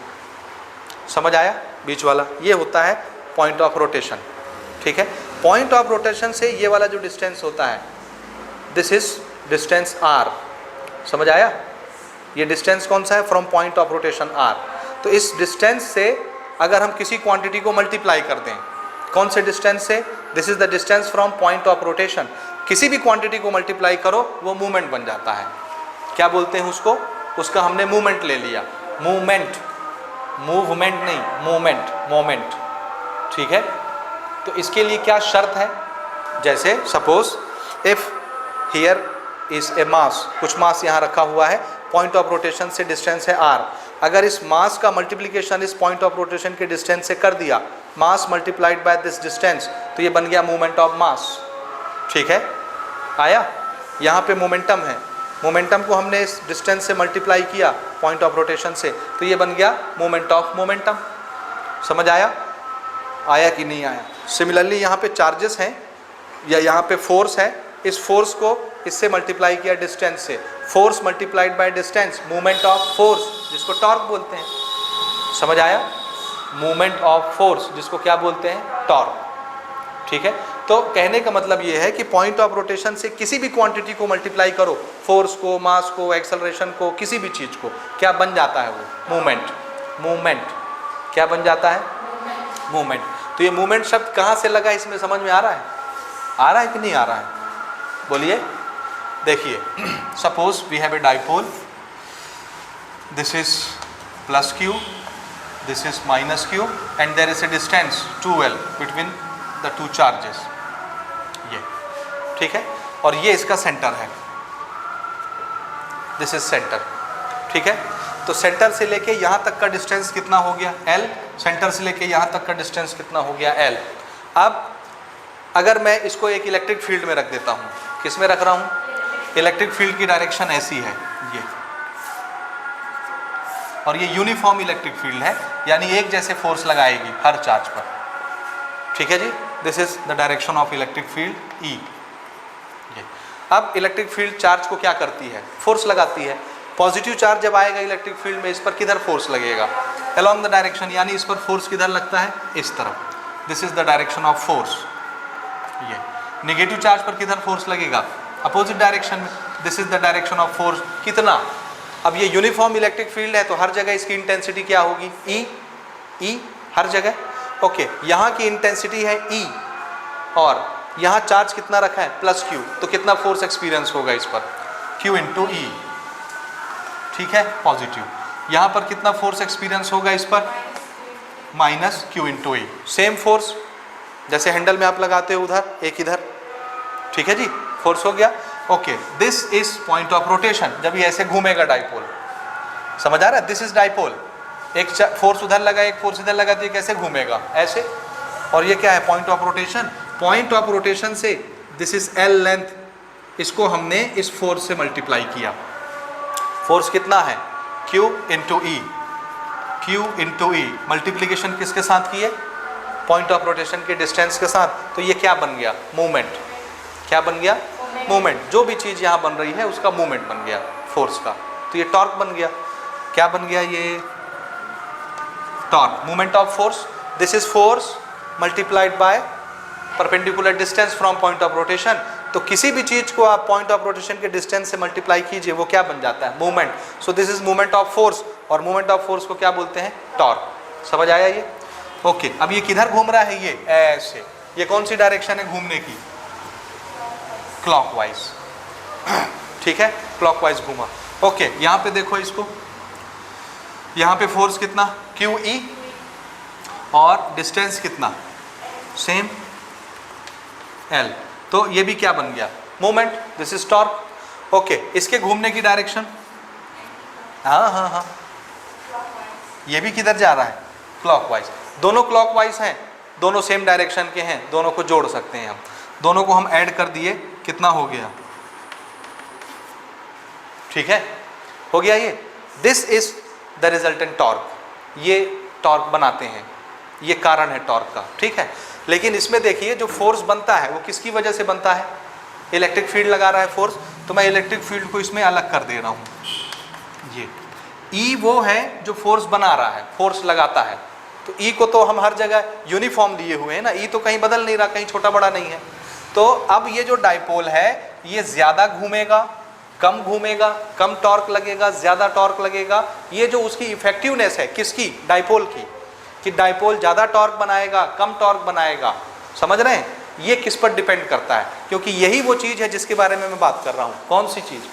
समझ आया, बीच वाला ये होता है पॉइंट ऑफ रोटेशन, ठीक है। पॉइंट ऑफ रोटेशन से ये वाला जो डिस्टेंस होता है, दिस इज डिस्टेंस r, समझ आया। ये डिस्टेंस कौन सा है, from point of rotation r। तो इस डिस्टेंस से अगर हम किसी क्वांटिटी को मल्टीप्लाई कर दें, कौन से डिस्टेंस से, this is the distance from point of rotation, किसी भी क्वांटिटी को मल्टीप्लाई करो वो मूवमेंट बन जाता है। क्या बोलते हैं उसको, उसका हमने मूवमेंट ले लिया, मूवमेंट, मूवमेंट नहीं मूवमेंट, मोमेंट, ठीक है। तो इसके लिए क्या शर्त है, जैसे suppose if here is a mass, कुछ मास यहाँ रखा हुआ है, पॉइंट ऑफ रोटेशन से डिस्टेंस है r, अगर इस मास का मल्टीप्लिकेशन इस पॉइंट ऑफ रोटेशन के डिस्टेंस से कर दिया, mass multiplied by this distance, तो ये बन गया मोमेंट ऑफ मास, ठीक है। आया, यहाँ पे मोमेंटम है, मोमेंटम को हमने इस डिस्टेंस से मल्टीप्लाई किया पॉइंट ऑफ रोटेशन से, तो ये बन गया मोमेंट ऑफ मोमेंटम। समझ आया, आया कि नहीं आया। सिमिलरली यहाँ पे चार्जेस हैं या यहाँ पे फोर्स है, इस फोर्स को इससे मल्टीप्लाई किया डिस्टेंस से, force multiplied by distance, movement of force, जिसको टॉर्क बोलते हैं। समझ आया, मूवमेंट ऑफ फोर्स जिसको क्या बोलते हैं, टॉर्क, ठीक है। तो कहने का मतलब ये है कि पॉइंट ऑफ रोटेशन से किसी भी क्वांटिटी को मल्टीप्लाई करो, फोर्स को, मास को, एक्सेलरेशन को, किसी भी चीज़ को, क्या बन जाता है वो, मूवमेंट। मूवमेंट क्या बन जाता है, मूवमेंट। तो ये मूवमेंट शब्द कहाँ से लगा, इसमें समझ में आ रहा है, आ रहा है कि नहीं आ रहा है, बोलिए। देखिए suppose we have a dipole, this is plus q, this is minus q, and there is a distance 2l between the two charges, ये ठीक है। और ये इसका सेंटर है, दिस इज सेंटर, ठीक है। तो सेंटर से लेके यहाँ तक का डिस्टेंस कितना हो गया, l, सेंटर से लेके यहाँ तक का डिस्टेंस कितना हो गया, l। अब अगर मैं इसको एक इलेक्ट्रिक फील्ड में रख देता हूँ, किस में रख रहा हूँ, इलेक्ट्रिक फील्ड की डायरेक्शन ऐसी है ये, और ये यूनिफॉर्म इलेक्ट्रिक फील्ड है, यानी एक जैसे फोर्स लगाएगी हर चार्ज पर, ठीक है जी। This is the direction of electric field E। अब इलेक्ट्रिक फील्ड चार्ज को क्या करती है, फोर्स लगाती है। पॉजिटिव चार्ज जब आएगा इलेक्ट्रिक फील्ड में, इस पर किधर फोर्स लगेगा, अलोंग द डायरेक्शन, यानी इस पर फोर्स किधर लगता है, इस तरफ। This is the direction of force. ये नेगेटिव चार्ज पर किधर फोर्स लगेगा, अपोजिट डायरेक्शन में। This is the direction of force, कितना। अब ये यूनिफॉर्म इलेक्ट्रिक फील्ड है, तो हर जगह इसकी इंटेंसिटी क्या होगी, E हर जगह। ओके, यहाँ की इंटेंसिटी है E, और यहाँ चार्ज कितना रखा है, प्लस Q, तो कितना फोर्स एक्सपीरियंस होगा इस पर, Q इंटू E, ठीक है, पॉजिटिव। यहाँ पर कितना फोर्स एक्सपीरियंस होगा इस पर, minus Q into E, same force जैसे हैंडल में आप लगाते हो उधर, एक इधर, ठीक है जी, फोर्स हो गया। Okay, this is point of rotation, जब ये ऐसे घूमेगा डाइपोल, समझ आ रहा है, दिस इज डाइपोल, एक फोर्स उधर लगा, एक फोर्स इधर लगा, तो ये कैसे घूमेगा, ऐसे। और ये क्या है, point of rotation. Point of rotation से दिस इज L लेंथ, इसको हमने इस फोर्स से मल्टीप्लाई किया। फोर्स कितना है, Q into E, Q into E, multiplication किसके साथ की है, पॉइंट ऑफ रोटेशन के डिस्टेंस के साथ। तो ये क्या बन गया, मूवमेंट। क्या बन गया, मूवमेंट। जो भी चीज़ यहाँ बन रही है उसका मूवमेंट बन गया फोर्स का, तो ये टॉर्क बन गया। क्या बन गया, ये torque, movement of force. This is force multiplied by perpendicular distance from point of rotation. तो किसी भी चीज़ को आप पॉइंट ऑफ रोटेशन के डिस्टेंस से मल्टीप्लाई कीजिए, वो क्या बन जाता है, movement. So this is movement of force, और मूवमेंट ऑफ फोर्स को क्या बोलते हैं, टॉर्क। समझ आया ये। ओके, अब ये किधर घूम रहा है, ये ऐसे, ये कौन सी डायरेक्शन है घूमने की, क्लॉकवाइज, ठीक है, क्लॉकवाइज घूमा। ओके, यहाँ पे देखो इसको, यहाँ पे फोर्स कितना, QE, और डिस्टेंस कितना, सेम L। तो ये भी क्या बन गया, moment. This is torque. Okay, इसके घूमने की डायरेक्शन, हाँ, ये भी किधर जा रहा है, क्लॉकवाइज, दोनों क्लॉकवाइज हैं, दोनों सेम डायरेक्शन के हैं, दोनों को जोड़ सकते हैं हम, दोनों को हम ऐड कर दिए, कितना हो गया, ठीक है, हो गया ये। This is the resultant torque, ये टॉर्क बनाते हैं, ये कारण है टॉर्क का, ठीक है। लेकिन इसमें देखिए जो फोर्स बनता है वो किसकी वजह से बनता है, इलेक्ट्रिक फील्ड लगा रहा है फोर्स, तो मैं इलेक्ट्रिक फील्ड को इसमें अलग कर दे रहा हूँ, ये E वो है जो फोर्स बना रहा है, फोर्स लगाता है, तो E को तो हम हर जगह यूनिफॉर्म लिए हुए हैं ना, E तो कहीं बदल नहीं रहा, कहीं छोटा बड़ा नहीं है। तो अब ये जो डाइपोल है ये ज़्यादा घूमेगा, कम घूमेगा, कम टॉर्क लगेगा, ज़्यादा टॉर्क लगेगा, ये जो उसकी इफेक्टिवनेस है किसकी, डाइपोल की, कि डाइपोल ज़्यादा टॉर्क बनाएगा, कम टॉर्क बनाएगा, समझ रहे हैं, ये किस पर डिपेंड करता है, क्योंकि यही वो चीज़ है जिसके बारे में मैं बात कर रहा हूँ। कौन सी चीज़,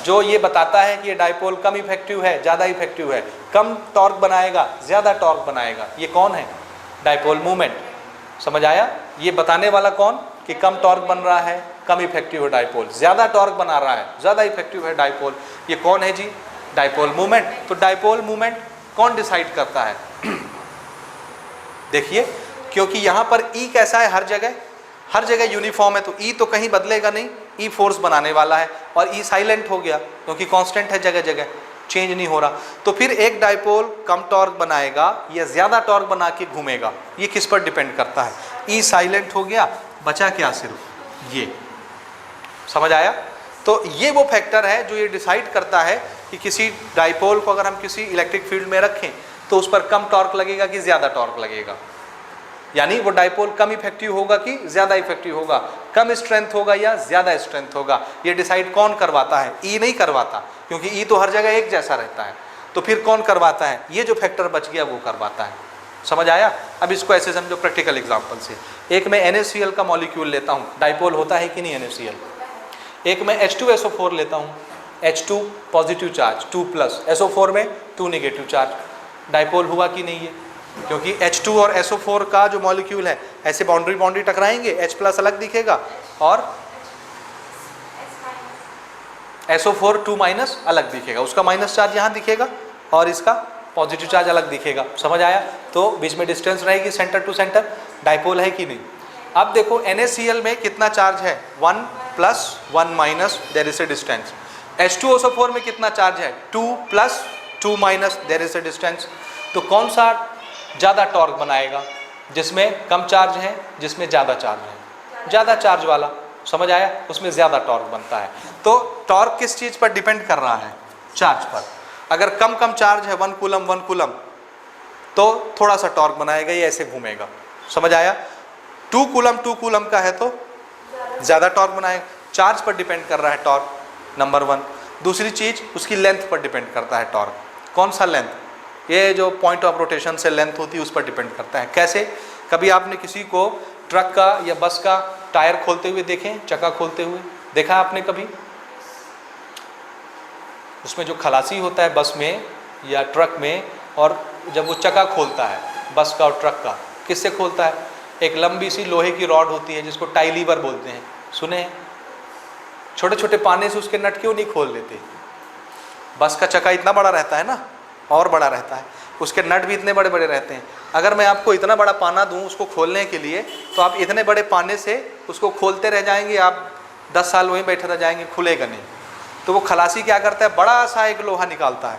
जो ये बताता है कि ये डाइपोल कम इफेक्टिव है, ज़्यादा इफेक्टिव है, कम टॉर्क बनाएगा, ज़्यादा टॉर्क बनाएगा, ये कौन है, डाइपोल मूवमेंट। समझ आया, ये बताने वाला कौन, कि कम टॉर्क बन रहा है, कम इफेक्टिव है डाइपोल, ज़्यादा टॉर्क बना रहा है, ज़्यादा इफेक्टिव है डाइपोल, ये कौन है जी, डाइपोल मूवमेंट। तो डाइपोल मूवमेंट कौन डिसाइड करता है, देखिए, क्योंकि यहाँ पर E कैसा है, हर जगह यूनिफॉर्म है, तो E तो कहीं बदलेगा नहीं, E फोर्स बनाने वाला है, और E साइलेंट हो गया क्योंकि कांस्टेंट है, जगह जगह चेंज नहीं हो रहा। तो फिर एक डाइपोल कम टॉर्क बनाएगा या ज़्यादा टॉर्क बना के घूमेगा, ये किस पर डिपेंड करता है, E साइलेंट हो गया, बचा क्या सिर्फ ये, समझ आया। तो ये वो फैक्टर है जो ये डिसाइड करता है कि किसी डाइपोल को अगर हम किसी इलेक्ट्रिक फील्ड में रखें तो उस पर कम टॉर्क लगेगा कि ज़्यादा टॉर्क लगेगा, यानी वो डाइपोल कम इफेक्टिव होगा कि ज़्यादा इफेक्टिव होगा, कम स्ट्रेंथ होगा या ज़्यादा स्ट्रेंथ होगा, ये डिसाइड कौन करवाता है, E नहीं करवाता, क्योंकि E तो हर जगह एक जैसा रहता है। तो फिर कौन करवाता है, ये जो फैक्टर बच गया वो करवाता है, समझ आया। अब इसको ऐसे समझो प्रैक्टिकल एग्जाम्पल से, एक मैं NaCl का मॉलिक्यूल लेता हूँ, डाइपोल होता है कि नहीं NaCl, एक मैं H2SO4 लेता हूँ, H2 पॉजिटिव चार्ज, 2+, SO4 में 2 नेगेटिव चार्ज, डाइपोल हुआ कि नहीं ये, क्योंकि H2 और SO4 का जो मॉलिक्यूल है ऐसे बाउंड्री टकराएंगे, H+ अलग दिखेगा और SO4 2- अलग दिखेगा, उसका माइनस चार्ज यहाँ दिखेगा और इसका पॉजिटिव चार्ज अलग दिखेगा, समझ आया। तो बीच में डिस्टेंस रहेगी सेंटर टू सेंटर, डाइपोल है कि नहीं। अब देखो NaCl में कितना चार्ज है, 1+, 1-, there is a distance. H2SO4 में कितना चार्ज है, 2+, 2-, देयर इज ए डिस्टेंस। तो कौन सा ज़्यादा टॉर्क बनाएगा, जिसमें कम चार्ज है, जिसमें ज़्यादा चार्ज है, ज़्यादा चार्ज वाला, समझ आया, उसमें ज़्यादा टॉर्क बनता है। तो टॉर्क किस चीज़ पर डिपेंड कर रहा है, चार्ज पर। अगर कम चार्ज है 1 कूलम, तो थोड़ा सा टॉर्क बनाएगा, ये ऐसे घूमेगा, समझ आया। 2 कूलम का है तो ज़्यादा टॉर्क बनाएगा, चार्ज पर डिपेंड कर रहा है टॉर्क, नंबर 1। दूसरी चीज़ उसकी लेंथ पर डिपेंड करता है टॉर्क, कौन सा लेंथ, ये जो पॉइंट ऑफ रोटेशन से लेंथ होती है उस पर डिपेंड करता है। कैसे, कभी आपने किसी को ट्रक का या बस का टायर खोलते हुए देखें, चक्का खोलते हुए देखा आपने कभी, उसमें जो खलासी होता है बस में या ट्रक में, और जब वो चक्का खोलता है बस का और ट्रक का, किससे खोलता है, एक लंबी सी लोहे की रॉड होती है जिसको टाई लीवर बोलते हैं, सुने हैं। छोटे छोटे पाने से उसके नट क्यों नहीं खोल लेते, बस का चक्का इतना बड़ा रहता है ना, और बड़ा रहता है, उसके नट भी इतने बड़े बड़े रहते हैं। अगर मैं आपको इतना बड़ा पाना दूं उसको खोलने के लिए, तो आप इतने बड़े पाने से उसको खोलते रह जाएंगे, आप 10 साल वहीं बैठे रह जाएंगे, खुलेगा नहीं। तो वो खलासी क्या करता है, बड़ा सा एक लोहा निकालता है,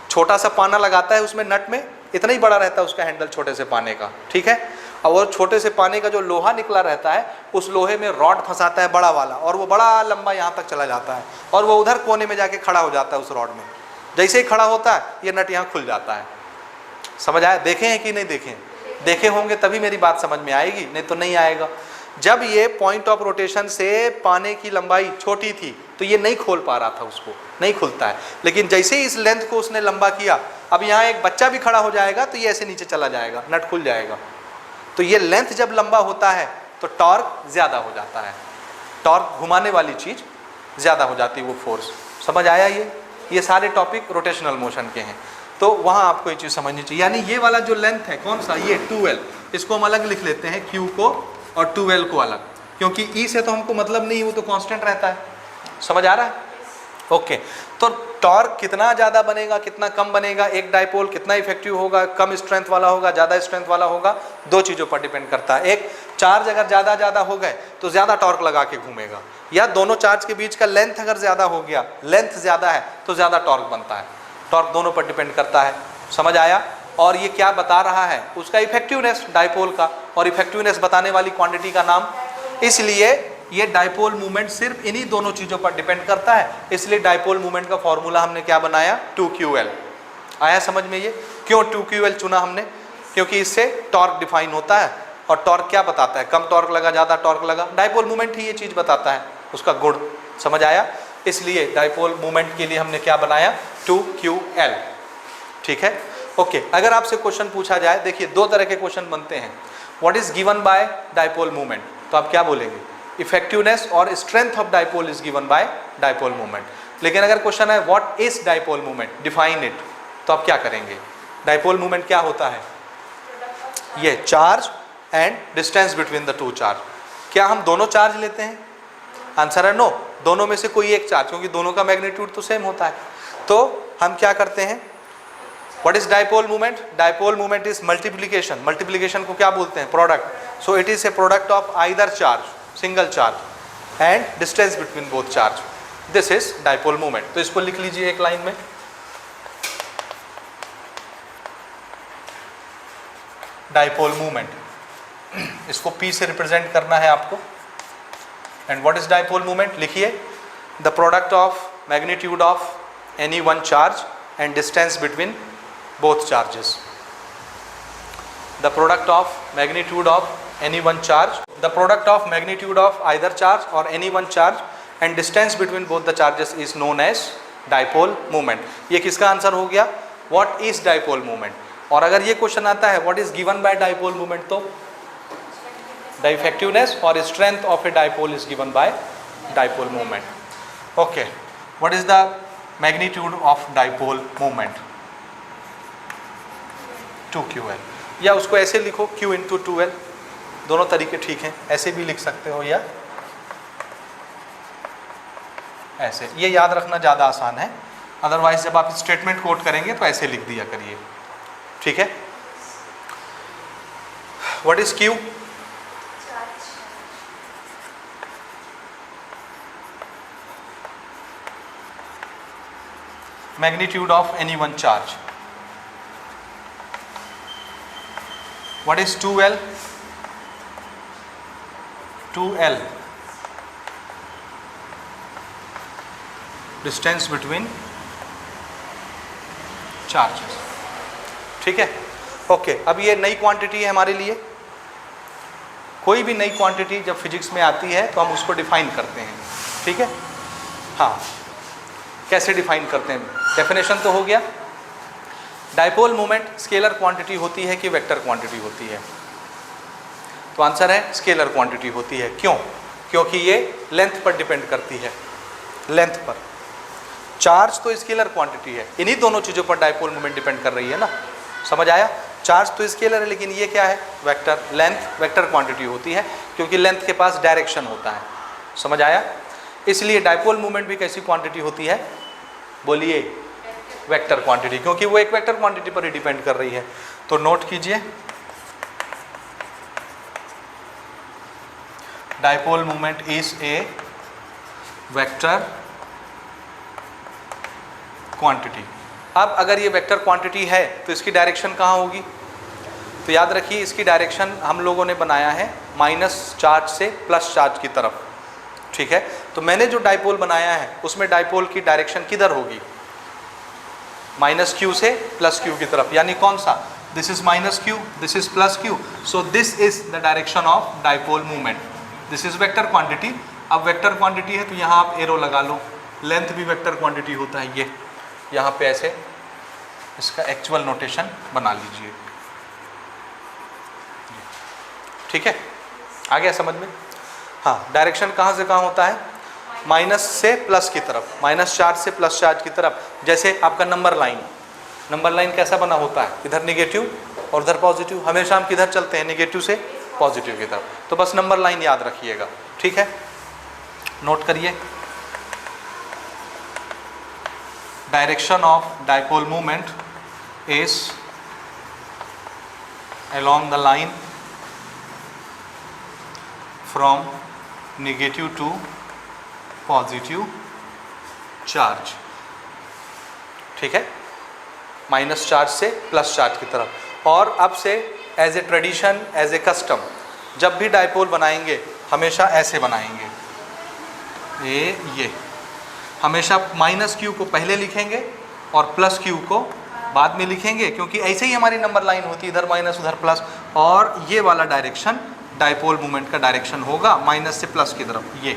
छोटा सा पाना लगाता है उसमें, नट में इतना ही बड़ा रहता है उसका हैंडल छोटे से पाने का, ठीक है। और वो छोटे से पाने का जो लोहा निकला रहता है, उस लोहे में रॉड फंसाता है बड़ा वाला, और वो बड़ा लंबा यहाँ तक चला जाता है, और वो उधर कोने में जाके खड़ा हो जाता है उस रॉड में। जैसे ही खड़ा होता है ये नट यहाँ खुल जाता है, समझ आया। देखे हैं कि नहीं देखे, देखे होंगे तभी मेरी बात समझ में आएगी, नहीं तो नहीं आएगा। जब ये पॉइंट ऑफ रोटेशन से पाने की लंबाई छोटी थी तो ये नहीं खोल पा रहा था, उसको नहीं खुलता है। लेकिन जैसे ही इस लेंथ को उसने लंबा किया, अब यहाँ एक बच्चा भी खड़ा हो जाएगा तो ये ऐसे नीचे चला जाएगा, नट खुल जाएगा। तो ये लेंथ जब लंबा होता है तो टॉर्क ज़्यादा हो जाता है, टॉर्क घुमाने वाली चीज़ ज़्यादा हो जाती है, वो फोर्स। समझ आया। ये सारे टॉपिक रोटेशनल मोशन के हैं, तो वहाँ आपको ये चीज़ समझनी चाहिए। यानी ये वाला जो लेंथ है कौन सा, ये 2L, इसको हम अलग लिख लेते हैं, Q को और 2L को अलग, क्योंकि E से तो हमको मतलब नहीं, वो तो कांस्टेंट रहता है। समझ आ रहा है, ओके। तो टॉर्क कितना ज़्यादा बनेगा कितना कम बनेगा, एक डाइपोल कितना इफेक्टिव होगा, कम स्ट्रेंथ वाला होगा ज़्यादा स्ट्रेंथ वाला होगा, दो चीज़ों पर डिपेंड करता है। एक, चार्ज अगर ज़्यादा हो गए तो ज़्यादा टॉर्क लगा के घूमेगा, या दोनों चार्ज के बीच का लेंथ अगर ज़्यादा हो गया, लेंथ ज़्यादा है तो ज़्यादा टॉर्क बनता है। टॉर्क दोनों पर डिपेंड करता है, समझ आया। और ये क्या बता रहा है, उसका इफेक्टिवनेस डाइपोल का, और इफेक्टिवनेस बताने वाली क्वांटिटी का नाम। इसलिए ये डाइपोल मूवमेंट सिर्फ इन्हीं दोनों चीज़ों पर डिपेंड करता है। इसलिए डाइपोल मूवमेंट का फॉर्मूला हमने क्या बनाया, 2QL। आया समझ में ये? क्यों 2QL चुना हमने? क्योंकि इससे टॉर्क डिफाइन होता है, और टॉर्क क्या बताता है, कम टॉर्क लगा ज़्यादा टॉर्क लगा, डाइपोल मूवमेंट ही ये चीज़ बताता है, उसका गुण। समझ आया? इसलिए डाइपोल मूवमेंट के लिए हमने क्या बनाया, 2QL। ठीक है, ओके। अगर आपसे क्वेश्चन पूछा जाए, देखिए दो तरह के क्वेश्चन बनते हैं, what is given by dipole movement, तो आप क्या बोलेंगे, इफेक्टिवनेस और strength of dipole is given by dipole movement. लेकिन अगर क्वेश्चन है what is dipole movement, define it, तो आप क्या करेंगे। डाइपोल मूवमेंट क्या होता है, ये charge and distance between the to charge. क्या हम दोनों चार्ज लेते हैं, आंसर है नो, दोनों में से कोई एक चार्ज, क्योंकि दोनों का मैग्नीट्यूड तो सेम होता है। तो हम क्या करते हैं, what is dipole movement, dipole movement is multiplication, multiplication को क्या बोलते हैं, product. So it is a product of either charge, single charge and distance between both charge, this is dipole movement. तो इसको लिख लीजिए एक लाइन में, डाइपोल मूवमेंट, इसको P से रिप्रेजेंट करना है आपको। And what is dipole movement, लिखिए, the product of magnitude of any one charge and distance between both charges. The product of magnitude of any one charge, the product of magnitude of either charge or any one charge and distance between both the charges is known as dipole moment. ये किसका answer हो गया, what is dipole moment। और अगर ये question आता है what is given by dipole moment, तो the effectiveness or strength of a dipole is given by dipole moment. Okay, what is the magnitude of dipole moment, 2QL, या उसको ऐसे लिखो Q इंटू 2L, दोनों तरीके ठीक हैं, ऐसे भी लिख सकते हो या ऐसे, ये याद रखना ज़्यादा आसान है। अदरवाइज जब आप स्टेटमेंट कोट करेंगे तो ऐसे लिख दिया करिए, ठीक है। What is Q, magnitude of any one charge. What is 2L? 2L, distance between charges। ठीक है, ओके। अब ये नई क्वांटिटी है हमारे लिए, कोई भी नई क्वांटिटी जब फिजिक्स में आती है तो हम उसको डिफाइन करते हैं, ठीक है। हाँ, कैसे डिफाइन करते हैं, डेफिनेशन तो हो गया। डाइपोल मोमेंट स्केलर क्वांटिटी होती है कि वेक्टर क्वांटिटी होती है, तो आंसर है स्केलर क्वांटिटी होती है। क्यों, क्योंकि ये लेंथ पर डिपेंड करती है, लेंथ पर। चार्ज तो स्केलर क्वांटिटी है, इन्हीं दोनों चीज़ों पर डाइपोल मोमेंट डिपेंड कर रही है ना, समझ आया। चार्ज तो स्केलर है, लेकिन ये क्या है, वेक्टर। लेंथ वेक्टर क्वांटिटी होती है क्योंकि लेंथ के पास डायरेक्शन होता है, समझ आया। इसलिए डाइपोल मोमेंट भी कैसी क्वांटिटी होती है, बोलिए, वेक्टर क्वांटिटी, क्योंकि वो एक वेक्टर क्वांटिटी पर ही डिपेंड कर रही है। तो नोट कीजिए, dipole moment is a vector quantity. अब अगर ये वेक्टर क्वांटिटी है तो इसकी डायरेक्शन कहाँ होगी, तो याद रखिए इसकी डायरेक्शन हम लोगों ने बनाया है माइनस चार्ज से प्लस चार्ज की तरफ, ठीक है। तो मैंने जो डाइपोल बनाया है उसमें डाइपोल की डायरेक्शन किधर होगी, माइनस क्यू से प्लस क्यू की तरफ, यानी कौन सा, this is minus Q, this is plus Q, so this is the direction of dipole movement, this is vector quantity. अब वेक्टर क्वांटिटी है तो यहाँ आप एरो लगा लो, लेंथ भी वेक्टर क्वांटिटी होता है, ये यहाँ पे ऐसे इसका एक्चुअल नोटेशन बना लीजिए, ठीक है, आ गया समझ में। हाँ, डायरेक्शन कहाँ से कहाँ होता है, माइनस से प्लस की तरफ, माइनस चार्ज से प्लस चार्ज की तरफ। जैसे आपका नंबर लाइन कैसा बना होता है, इधर निगेटिव और उधर पॉजिटिव, हमेशा हम किधर चलते हैं, निगेटिव से पॉजिटिव की तरफ। तो बस नंबर लाइन याद रखिएगा, ठीक है, नोट करिए। Direction of dipole moment is along the line from negative to positive charge, ठीक है, माइनस चार्ज से प्लस चार्ज की तरफ। और अब से as a tradition, as a custom, जब भी डाइपोल बनाएंगे हमेशा ऐसे बनाएंगे, ये हमेशा माइनस क्यू को पहले लिखेंगे और प्लस क्यू को बाद में लिखेंगे, क्योंकि ऐसे ही हमारी नंबर लाइन होती है, इधर माइनस उधर प्लस, और ये वाला डायरेक्शन डाइपोल मोमेंट का डायरेक्शन होगा माइनस से प्लस की तरफ, ये,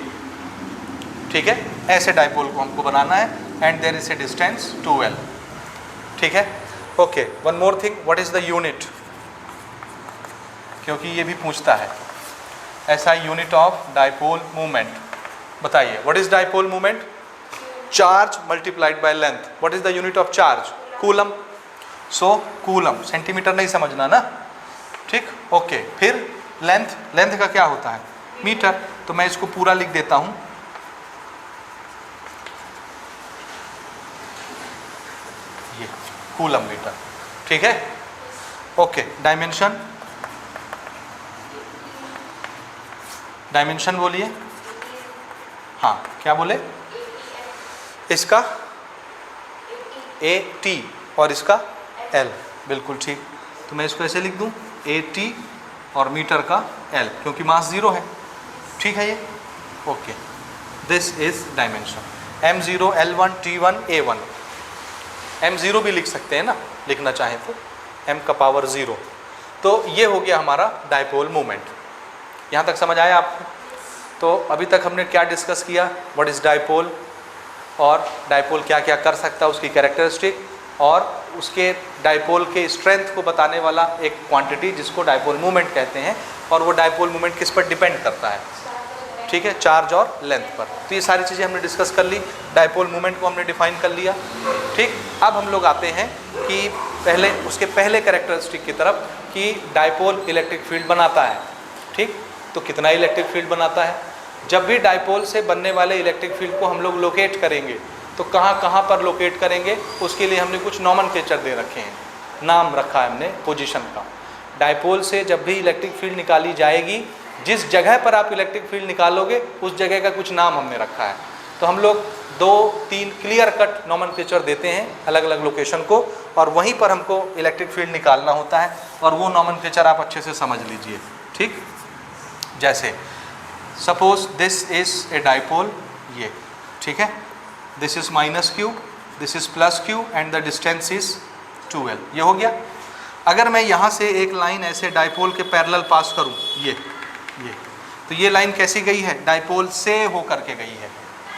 ठीक है। ऐसे डाइपोल को हमको बनाना है and there is a distance 2L, ठीक है। Okay, one more thing, what is the unit, क्योंकि ये भी पूछता है ऐसा, यूनिट ऑफ डाइपोल मोमेंट बताइए। What is dipole moment? Charge multiplied by length. What is the unit of charge? Coulomb. So coulomb, centimetre नहीं समझना ना, ठीक, ओके। फिर लेंथ, लेंथ का क्या होता है? मीटर। तो मैं इसको पूरा लिख देता हूं, ये कूलम मीटर, ठीक है, ओके। डायमेंशन, डायमेंशन बोलिए, हाँ क्या बोले? इसका AT और इसका L, बिल्कुल ठीक। तो मैं इसको ऐसे लिख दूं, AT और मीटर का L, क्योंकि मास 0 है, ठीक है ये, okay. This is dimension. M0 L1 T1 A1, M0 भी लिख सकते हैं ना, लिखना चाहें तो, M का पावर 0। तो ये हो गया हमारा डाइपोल मोमेंट। यहाँ तक समझ आया आपको? तो अभी तक हमने क्या डिस्कस किया? व्हाट इज़ डाइपोल, और डाइपोल क्या क्या कर सकता है, उसकी कैरेक्टरिस्टिक, और उसके डाइपोल के स्ट्रेंथ को बताने वाला एक क्वांटिटी जिसको डाइपोल मोमेंट कहते हैं, और वो डाइपोल मोमेंट किस पर डिपेंड करता है, ठीक है, चार्ज और लेंथ पर। तो ये सारी चीज़ें हमने डिस्कस कर ली, डाइपोल मोमेंट को हमने डिफाइन कर लिया, ठीक। अब हम लोग आते हैं कि पहले उसके पहले कैरेक्टरिस्टिक की तरफ, कि डाइपोल इलेक्ट्रिक फील्ड बनाता है, ठीक। तो कितना इलेक्ट्रिक फील्ड बनाता है? जब भी डाइपोल से बनने वाले इलेक्ट्रिक फील्ड को हम लोग लोकेट करेंगे, तो कहाँ कहाँ पर लोकेट करेंगे, उसके लिए हमने कुछ नॉमेनक्लेचर दे रखे हैं, नाम रखा है हमने पोजीशन का। डाइपोल से जब भी इलेक्ट्रिक फील्ड निकाली जाएगी, जिस जगह पर आप इलेक्ट्रिक फील्ड निकालोगे उस जगह का कुछ नाम हमने रखा है। तो हम लोग 2-3 क्लियर कट नॉमेनक्लेचर देते हैं अलग अलग लोकेशन को, और वहीं पर हमको इलेक्ट्रिक फील्ड निकालना होता है, और वो नॉमेनक्लेचर आप अच्छे से समझ लीजिए, ठीक। जैसे suppose this is a dipole, ये, ठीक है, this is minus Q, this is plus Q, and the distance is 2L, ये हो गया। अगर मैं यहाँ से एक लाइन ऐसे डाइपोल के पैरेलल पास करूँ, ये, तो ये लाइन कैसी गई है? डाइपोल से होकर के गई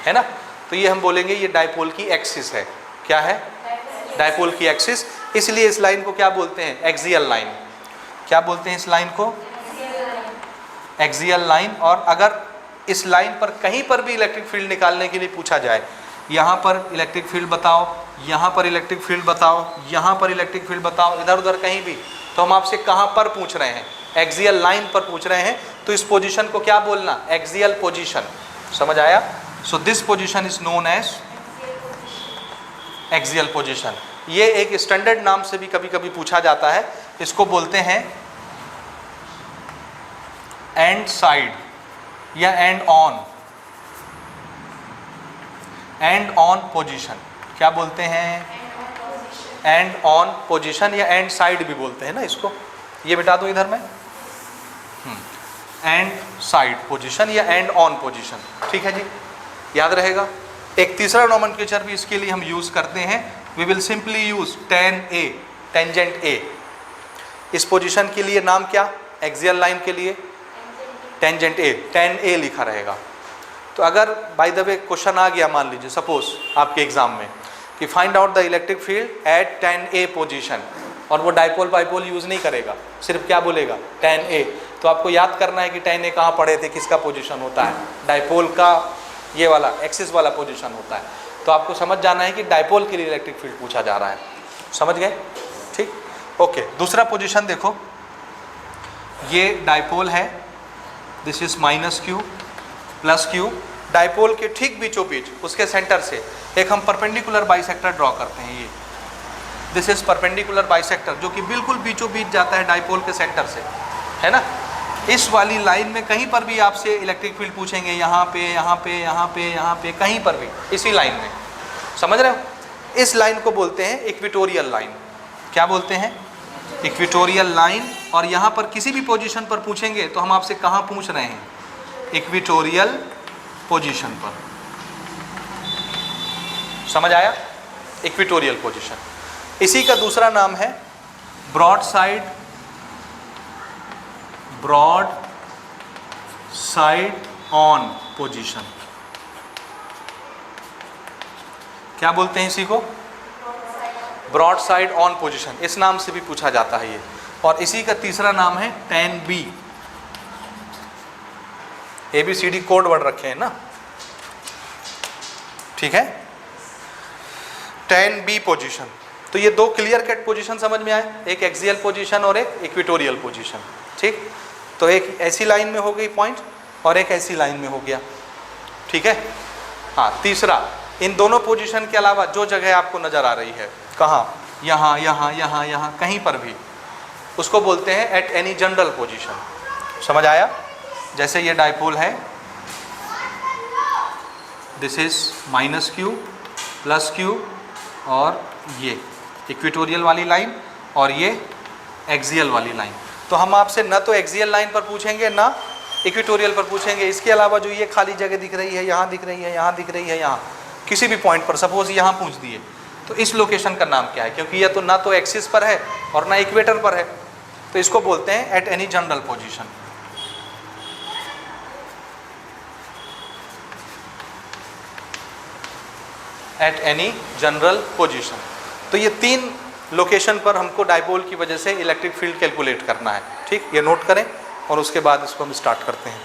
है ना। तो ये हम बोलेंगे ये डाइपोल की एक्सिस है। क्या है? डाइपोल की एक्सिस। इसलिए इस लाइन को क्या बोलते हैं? Axial line. क्या बोलते हैं इस लाइन को? Axial line. और अगर इस लाइन पर कहीं पर भी इलेक्ट्रिक फील्ड निकालने के लिए पूछा जाए, यहाँ पर इलेक्ट्रिक फील्ड बताओ, यहाँ पर इलेक्ट्रिक फील्ड बताओ, यहाँ पर इलेक्ट्रिक फील्ड बताओ, इधर उधर कहीं भी, तो हम आपसे कहाँ पर पूछ रहे हैं? एक्सियल लाइन पर पूछ रहे हैं, तो इस पोजीशन को क्या बोलना? Axial position. समझ आया? So this position is known as axial position. ये एक स्टैंडर्ड नाम से भी कभी कभी पूछा जाता है, इसको बोलते हैं एंड साइड या एंड ऑन पोजीशन। क्या बोलते हैं? एंड ऑन पोजीशन, या एंड साइड भी बोलते हैं ना इसको। ये बिठा दूं इधर में, एंड साइड पोजीशन या एंड ऑन पोजीशन, ठीक है जी, याद रहेगा। एक तीसरा नोमेनक्लेचर भी इसके लिए हम यूज करते हैं, we will simply use tan A, tangent A। इस पोजीशन के लिए नाम क्या? एक्सियल लाइन के लिए टेंजेंट A, tan A लिखा रहेगा। तो अगर बाय द वे क्वेश्चन आ गया, मान लीजिए सपोज आपके एग्जाम में, कि find out the electric field at tan A position, और वो डाइपोल बाइपोल यूज़ नहीं करेगा, सिर्फ क्या बोलेगा? tan A। तो आपको याद करना है कि tan A कहाँ पढ़े थे, किसका पोजीशन होता है? डाइपोल का ये वाला एक्सिस वाला पोजीशन होता है। तो आपको समझ जाना है कि डाइपोल के लिए इलेक्ट्रिक फील्ड पूछा जा रहा है। समझ गए? ठीक, ओके। दूसरा पोजीशन देखो, ये डाइपोल है, this is minus Q plus Q, dipole के ठीक बीचों बीच उसके सेंटर से एक हम परपेंडिकुलर बाइसेक्टर ड्रॉ करते हैं। ये दिस इज परपेंडिकुलर बाइसेक्टर जो कि बिल्कुल बीचों बीच जाता है डाइपोल के सेंटर से, है ना। इस वाली लाइन में कहीं पर भी आपसे इलेक्ट्रिक फील्ड पूछेंगे, यहाँ पे यहाँ पे यहाँ पे यहाँ पे कहीं पर भी, इसी लाइन में, समझ रहे हो। इस लाइन को बोलते हैं इक्वेटोरियल लाइन। क्या बोलते हैं? Equatorial line. और यहाँ पर किसी भी पोजीशन पर पूछेंगे तो हम आपसे कहाँ पूछ रहे हैं? इक्वेटोरियल पोजीशन पर। समझ आया? Equatorial position. इसी का दूसरा नाम है ब्रॉड साइड ऑन पोजीशन। क्या बोलते हैं इसी को? ब्रॉड साइड ऑन पोजीशन, इस नाम से भी पूछा जाता है ये। और इसी का तीसरा नाम है tan B। ABCD code word रखे हैं ना, ठीक है। tan B position. तो ये दो क्लियर कट पोजीशन समझ में आए, एक एक्सियल पोजीशन और एक इक्वेटोरियल पोजीशन, ठीक। तो एक ऐसी लाइन में हो गई पॉइंट और एक ऐसी लाइन में हो गया, ठीक है। हाँ, तीसरा, इन दोनों पोजीशन के अलावा जो जगह आपको नजर आ रही है, कहाँ, यहाँ यहाँ यहाँ यहाँ कहीं पर भी, उसको बोलते हैं एट एनी जनरल पोजीशन। समझ आया? जैसे ये डाइपोल है, दिस इज -q +q और ये इक्वेटोरियल वाली लाइन और ये एक्सियल वाली लाइन। तो हम आपसे न तो एक्सियल लाइन पर पूछेंगे ना इक्वेटोरियल पर पूछेंगे। इसके अलावा जो ये खाली जगह दिख रही है, यहाँ दिख रही है, यहाँ दिख रही है, यहाँ किसी भी पॉइंट पर, सपोज यहाँ पूछ दिए, तो इस लोकेशन का नाम क्या है? क्योंकि यह तो ना तो एक्सिस पर है और ना इक्वेटर पर है, तो इसको बोलते हैं at any general position. At any general position. तो ये तीन लोकेशन पर हमको डाइपोल की वजह से इलेक्ट्रिक फील्ड कैलकुलेट करना है, ठीक। ये नोट करें और उसके बाद इसको हम स्टार्ट करते हैं।